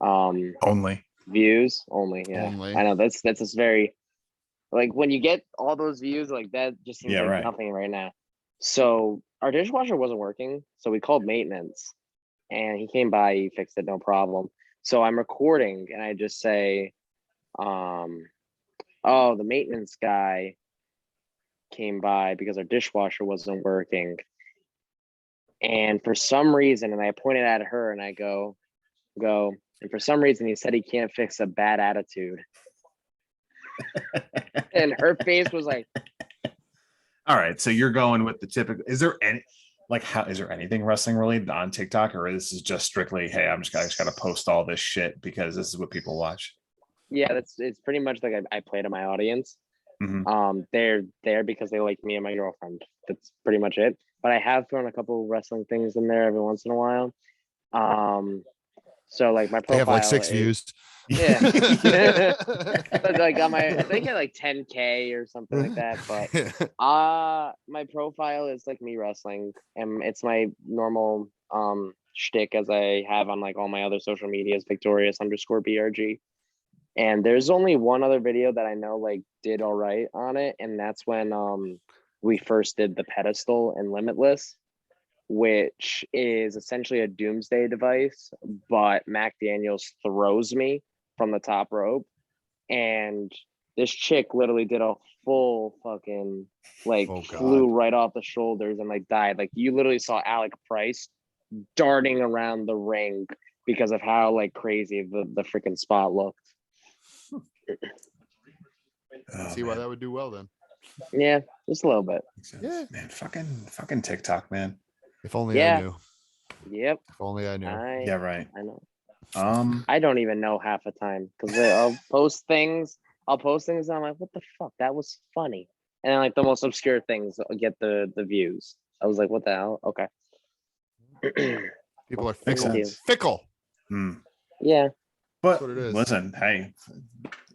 S1: Only.
S4: views only. Yeah,
S2: Only.
S4: I know that's just very, like when you get all those views like that just seems like
S1: right.
S4: nothing right now. So our dishwasher wasn't working, so we called maintenance, and he came by, he fixed it, no problem. So I'm recording and I just say, oh, the maintenance guy came by because our dishwasher wasn't working. And for some reason, and I pointed at her and I go, and for some reason he said he can't fix a bad attitude. And her face was like,
S1: all right, so you're going with the typical. Is there like, how is there anything wrestling related on TikTok, or is this just strictly, hey, I just gotta post all this shit because this is what people watch?
S4: Yeah, it's pretty much like I play to my audience.
S1: Mhm.
S4: They're there because they like me and my girlfriend. That's pretty much it. But I have thrown a couple wrestling things in there every once in a while. So like my
S2: They have like
S4: profile
S2: 6
S4: is
S2: views.
S4: yeah. But like on my I think I like 10K or something like that. But my profile is like me wrestling, and it's my normal shtick as I have on like all my other social medias, Victorious_BRG. And there's only one other video that I know like did all right on it, and that's when we first did the pedestal and limitless, which is essentially a doomsday device, but Mac Daniels throws me from the top rope, and this chick literally did a full fucking like
S2: Oh,
S4: flew
S2: God.
S4: right off the shoulders and like died. Like you literally saw Alec Price darting around the ring because of how like crazy the freaking spot looked.
S1: Oh,
S2: See why
S1: man.
S2: that would do well then.
S4: Yeah, just a little bit.
S1: Makes sense.
S2: Yeah.
S1: Man, fucking TikTok, man.
S2: If only I
S4: Yeah.
S2: knew.
S4: Yep.
S2: If only I knew.
S1: Yeah, right.
S4: I know.
S1: Um,
S4: I don't even know half the time because I'll post things. And I'm like, what the fuck? That was funny. And then like the most obscure things get the views. I was like, what the hell? Okay.
S2: People are
S1: Makes
S2: fickle.
S1: sense.
S2: Fickle.
S1: hmm.
S4: Yeah.
S1: But
S2: what it is.
S1: listen, hey,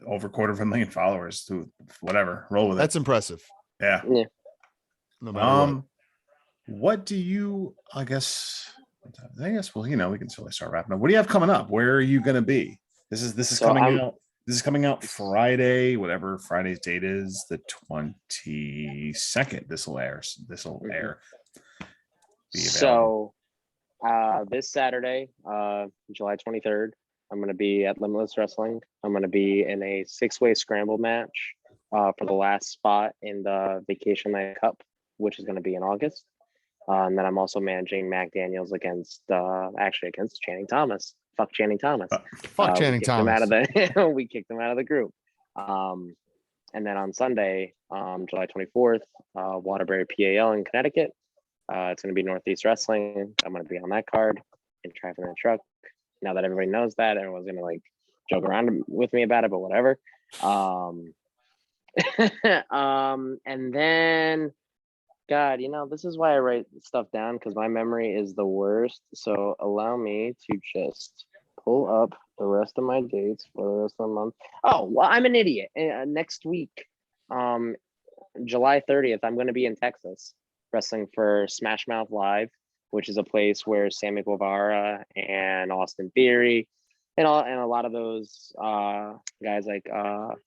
S1: over 250,000 followers, to whatever, roll with
S2: That's
S1: it.
S2: impressive.
S1: Yeah.
S4: Yeah.
S2: No matter
S1: What do you? I guess. Well, we can certainly start wrapping up. What do you have coming up? Where are you going to be? This is
S4: So
S1: coming
S4: I'm-
S1: out. This is coming out Friday, whatever Friday's date is, the 22nd. This will air. Be available.
S4: So this Saturday, July 23rd, I'm going to be at Limitless Wrestling. I'm going to be in a 6-way scramble match for the last spot in the Vacation Night Cup, which is going to be in August. And then I'm also managing Mac Daniels against Channing Thomas. Fuck Channing Thomas.
S2: Fuck Channing Thomas.
S4: We kicked him out of the group. And then on Sunday, July 24th, Waterbury PAL in Connecticut. It's going to be Northeast Wrestling. I'm going to be on that card and driving that truck. Now that everybody knows that, everyone's going to like joke around with me about it, but whatever. And then, God, this is why I write stuff down, because my memory is the worst. So allow me to just pull up the rest of my dates for the rest of the month. Oh, well, I'm an idiot. Next week, July 30th, I'm going to be in Texas wrestling for Smash Mouth Live, which is a place where Sammy Guevara and Austin Theory and a lot of those guys like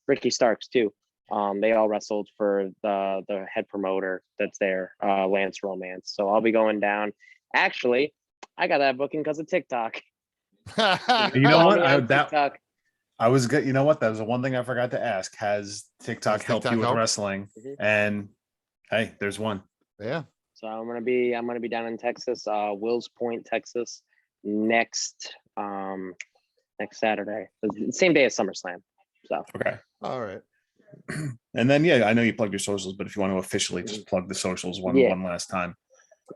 S4: Ricky Starks too. They all wrestled for the head promoter that's there, Lance Romance. So I'll be going down. Actually, I got that booking because of TikTok.
S1: You know what?
S4: TikTok.
S1: I was good. You know what? That was the one thing I forgot to ask. Has TikTok helped you with wrestling?
S4: Mhm.
S1: And hey, there's one.
S2: Yeah.
S4: So I'm gonna be down in Texas, Wills Point, Texas, next Saturday, the same day as SummerSlam. So
S1: Okay.
S2: All right.
S1: And then I know you plugged your socials, but if you want to officially just plug the socials one last time.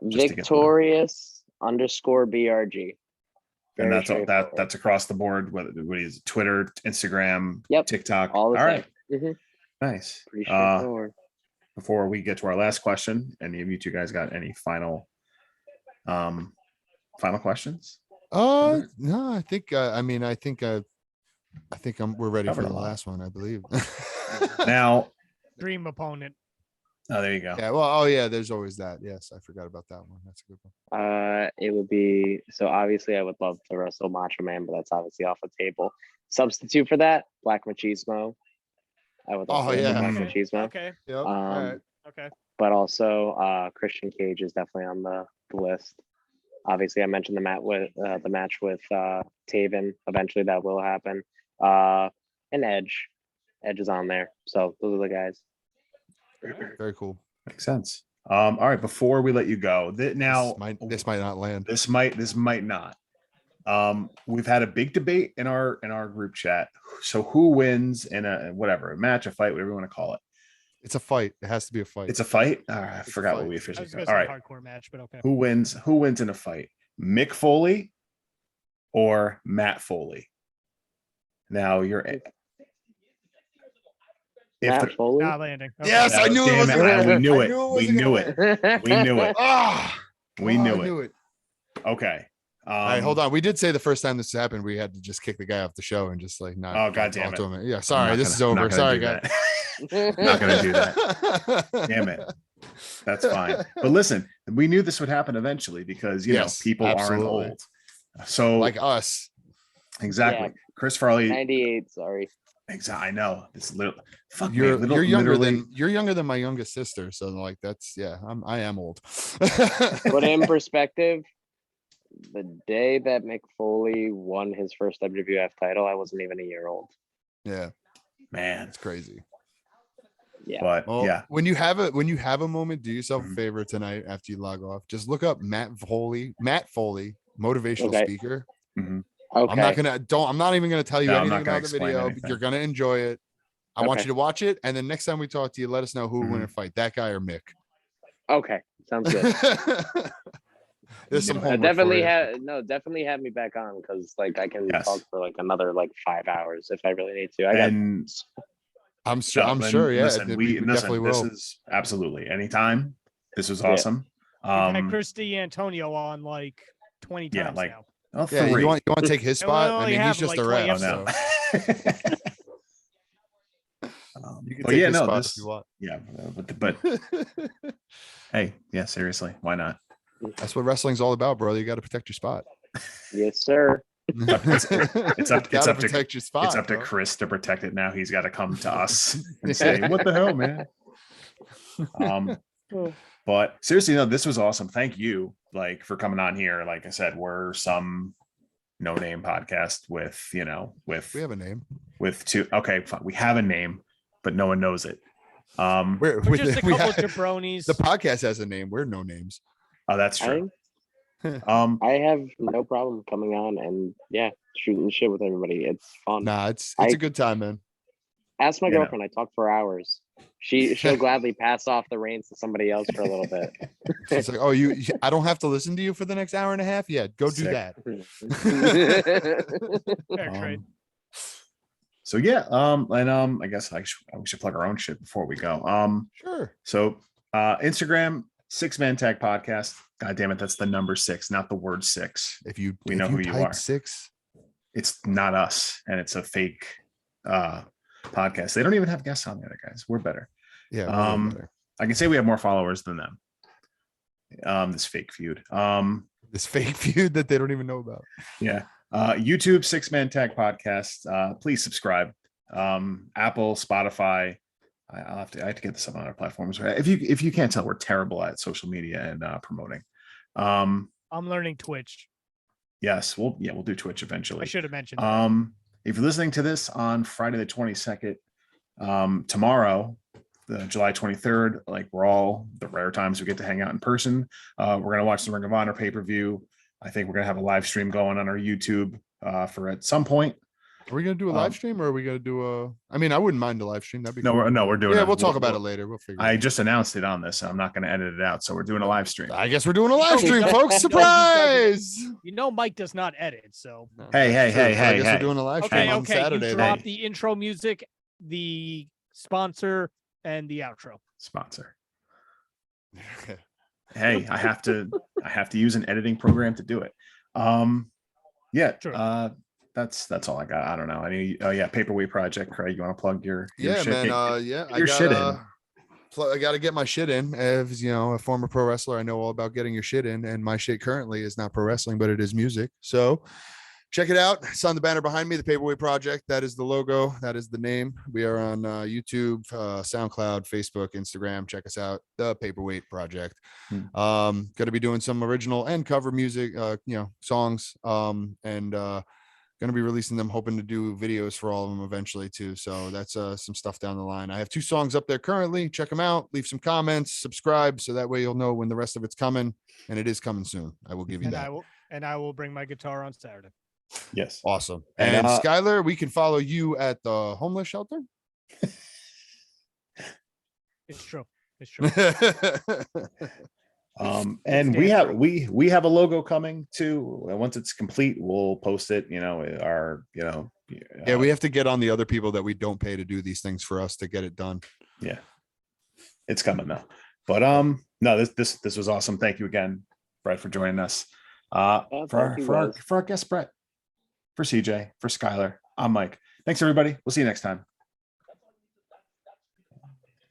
S4: Victorious_BRG.
S1: And that's across the board, what is it, Twitter, Instagram, TikTok.
S4: All
S1: right.
S4: Mm-hmm.
S1: Nice.
S4: Pretty straightforward.
S1: Before we get to our last question, any of you two guys got any final questions?
S2: No, I think we're ready
S1: Covered
S2: for
S1: a
S2: the
S1: lot.
S2: last one, I believe.
S1: Now,
S3: Dream opponent.
S1: oh, there you go.
S2: Yeah, well, there's always that. Yes, I forgot about that one. That's a good one.
S4: It would be, so obviously I would love to wrestle Macho Man, but that's obviously off the table. Substitute for that, Black Machismo. I would love to wrestle Black Machismo.
S3: Okay.
S2: Yep. All right.
S3: Okay.
S4: But also Christian Cage is definitely on the list. Obviously, I mentioned the match with Taven. Eventually, that will happen. And Edge is on there. So those are the guys.
S2: Very cool.
S1: Makes sense. All right. Before we let you go, this
S2: might not land.
S1: This might not. We've had a big debate in our group chat. So who wins in a match, a fight, whatever you want to call it?
S2: It's a fight. It has to be a fight.
S1: It's a fight. All right, I
S2: It's a
S1: forgot what
S2: fight.
S1: we
S3: I
S1: officially.
S3: was gonna
S1: All
S3: say
S1: right,
S3: hardcore match, but okay.
S1: who wins? Who wins in a fight? Mick Foley or Matt Foley? Now you're. If
S4: Matt
S1: the,
S4: Foley.
S3: Not landing. Okay.
S2: Yes, I knew it
S1: damn
S2: was.
S1: we knew
S2: I
S1: it.
S2: knew it
S1: We
S2: wasn't
S1: knew
S2: gonna
S1: it. We knew it.
S2: Ah,
S1: We
S2: I
S1: knew
S2: knew
S1: it.
S2: it.
S1: Okay.
S2: All right, hold on. We did say the first time this happened, we had to just kick the guy off the show and just like not.
S1: Oh, God
S2: talk
S1: damn it.
S2: to him. Yeah,
S1: I'm
S2: sorry,
S1: not
S2: this is
S1: gonna- I'm
S2: over.
S1: not gonna
S2: Sorry,
S1: do
S2: guys.
S1: that. Not gonna do that. Damn it. That's fine. But listen, we knew this would happen eventually because you
S2: Yes,
S1: know people
S2: absolutely.
S1: aren't old. So
S2: Like us.
S1: exactly,
S4: Yeah.
S1: Chris Farley.
S4: 98. Sorry.
S1: Exactly. I know this little. Fuck
S2: You're
S1: me.
S2: you're younger
S1: literally,
S2: than my youngest sister, so like that's yeah. I am old.
S4: Put it in perspective. The day that Mick Foley won his first WWF title, I wasn't even a year old.
S2: Yeah,
S1: man.
S2: it's crazy.
S4: Yeah.
S1: But
S2: Well,
S1: yeah,
S2: when you have a moment, do yourself a
S1: Mhm.
S2: favor tonight after you log off. Just look up Matt Foley, motivational
S4: Okay.
S2: speaker.
S1: Mhm.
S4: Okay.
S2: I'm not even gonna tell you
S1: No, I'm
S2: anything
S1: not gonna
S2: about the
S1: explain
S2: video.
S1: anything.
S2: You're gonna enjoy it. I want
S4: Okay.
S2: you to watch it, and then next time we talk to you, let us know who will win
S1: Mhm.
S2: a fight, that guy or Mick.
S4: Okay. Sounds good.
S2: There's some
S1: Yeah.
S2: homework
S4: Definitely
S2: for you.
S4: definitely have me back on because like I can
S1: Yes.
S4: talk for like another like 5 hours if I really need to. I got
S1: and
S2: I'm sure.
S1: no,
S2: I'm
S1: and
S2: sure. Yeah,
S1: listen,
S2: we definitely
S1: This
S2: will.
S1: is absolutely anytime. This was
S4: Yeah.
S1: awesome.
S3: We've had Chris D'Antonio on like 20
S1: yeah,
S3: times
S1: like
S3: now.
S1: oh,
S2: Yeah,
S1: three.
S2: you want to take his
S3: And we
S2: spot? I
S3: only
S2: mean,
S3: have
S2: he's just
S3: like
S2: a
S3: 20
S2: rep.
S1: Oh no.
S2: So you can
S1: but
S2: take
S1: yeah,
S2: his
S1: no,
S2: spot
S1: this
S2: if you want.
S1: yeah, but hey, yeah, seriously, why not?
S2: That's what wrestling's all about, brother. You got to protect your spot.
S4: yes, sir.
S1: It's up
S2: Gotta
S1: to
S2: protect your spot.
S1: it's up to
S2: bro.
S1: Chris to protect it now. He's got to come to us and say, "What the hell, man?" But seriously, no, this was awesome. Thank you, like, for coming on here. Like I said, we're some no-name podcast with
S2: We have a name.
S1: with two. Okay, fine. We have a name, but no one knows it.
S3: We're just a couple of jabronis.
S2: the podcast has a name. We're no names.
S1: Oh, that's
S4: I,
S1: true.
S4: I have no problem coming on and yeah, shooting shit with everybody. It's fun.
S2: Nah, it's
S4: I-
S2: a good time, man.
S4: Ask my
S1: You know.
S4: girlfriend. I talk for hours. She'll gladly pass off the reins to somebody else for a little bit.
S2: She's like, "Oh, I don't have to listen to you for the next hour and a half. Yeah, go do
S1: Sick.
S2: that."
S3: Fair trade.
S1: So yeah, I guess we should plug our own shit before we go.
S2: Sure.
S1: So Instagram, 6-Man Tag Podcast. God damn it, that's the number 6, not the word 6.
S2: If you
S1: We know
S2: if
S1: who you
S2: type
S1: are.
S2: 6,
S1: It's not us, and it's a fake podcast. They don't even have guests on the other guys. We're better.
S2: yeah, we're a little better.
S1: I can say we have more followers than them. This fake feud.
S2: This fake feud that they don't even know about.
S1: Yeah. YouTube, 6-Man Tag Podcast. Please subscribe. Apple, Spotify. I have to get this up on our platforms. If you can't tell, we're terrible at social media and promoting.
S3: I'm learning Twitch.
S1: Yes, we'll do Twitch eventually.
S3: I should have mentioned that.
S1: If you're listening to this on Friday the 22nd, tomorrow, the July 23rd, like we're all the rare times we get to hang out in person. We're gonna watch the Ring of Honor pay-per-view. I think we're gonna have a live stream going on our YouTube for at some point.
S2: Are we gonna do a live stream or are we gonna do a? I mean, I wouldn't mind a live stream. That'd be
S1: No,
S2: cool.
S1: we're doing.
S2: Yeah, we'll talk about it later. We'll figure.
S1: I
S2: it out.
S1: just announced it on this, and I'm not going to edit it out. So we're doing a live stream.
S2: I guess we're doing a live
S3: he
S2: stream,
S3: doesn't-
S2: folks.
S3: no, he
S2: Surprise!
S3: You know, Mike does not edit, so
S1: Hey,
S2: That's true.
S1: hey,
S2: So I guess
S1: hey.
S2: we're doing a live stream
S3: okay,
S2: on
S3: okay.
S2: Saturday.
S3: You
S2: then.
S3: drop the intro music, the sponsor, and the outro.
S1: Sponsor. Hey, I have to use an editing program to do it. Yeah.
S3: True.
S1: That's all I got. I don't know. I mean, oh yeah, Paperweight Project. Craig, you want to plug your
S2: Yeah,
S1: shit?
S2: man. Yeah,
S1: your shit in.
S2: I got to get my shit in. As you know, a former pro wrestler, I know all about getting your shit in. And my shit currently is not pro wrestling, but it is music. So check it out. It's on the banner behind me, the Paperweight Project. That is the logo. That is the name. We are on YouTube, SoundCloud, Facebook, Instagram. Check us out. The Paperweight Project. Going to be doing some original and cover music, songs. Going to be releasing them, hoping to do videos for all of them eventually too. So that's some stuff down the line. I have 2 songs up there currently. Check them out. Leave some comments, subscribe, so that way you'll know when the rest of it's coming, and it is coming soon. I will give you that.
S3: I will bring my guitar on Saturday.
S1: Yes.
S2: Awesome.
S1: And,
S2: And Skylar, we can follow you at the homeless shelter.
S3: It's true. It's true.
S1: And we
S3: damn
S1: have
S3: true.
S1: we have a logo coming too. Once it's complete, we'll post it.
S2: Yeah, we have to get on the other people that we don't pay to do these things for us to get it done.
S1: Yeah, it's coming now. But no, this was awesome. Thank you again, Brett, for joining us. For our guest, Brett, for CJ, for Skylar, I'm Mike. Thanks everybody. We'll see you next time.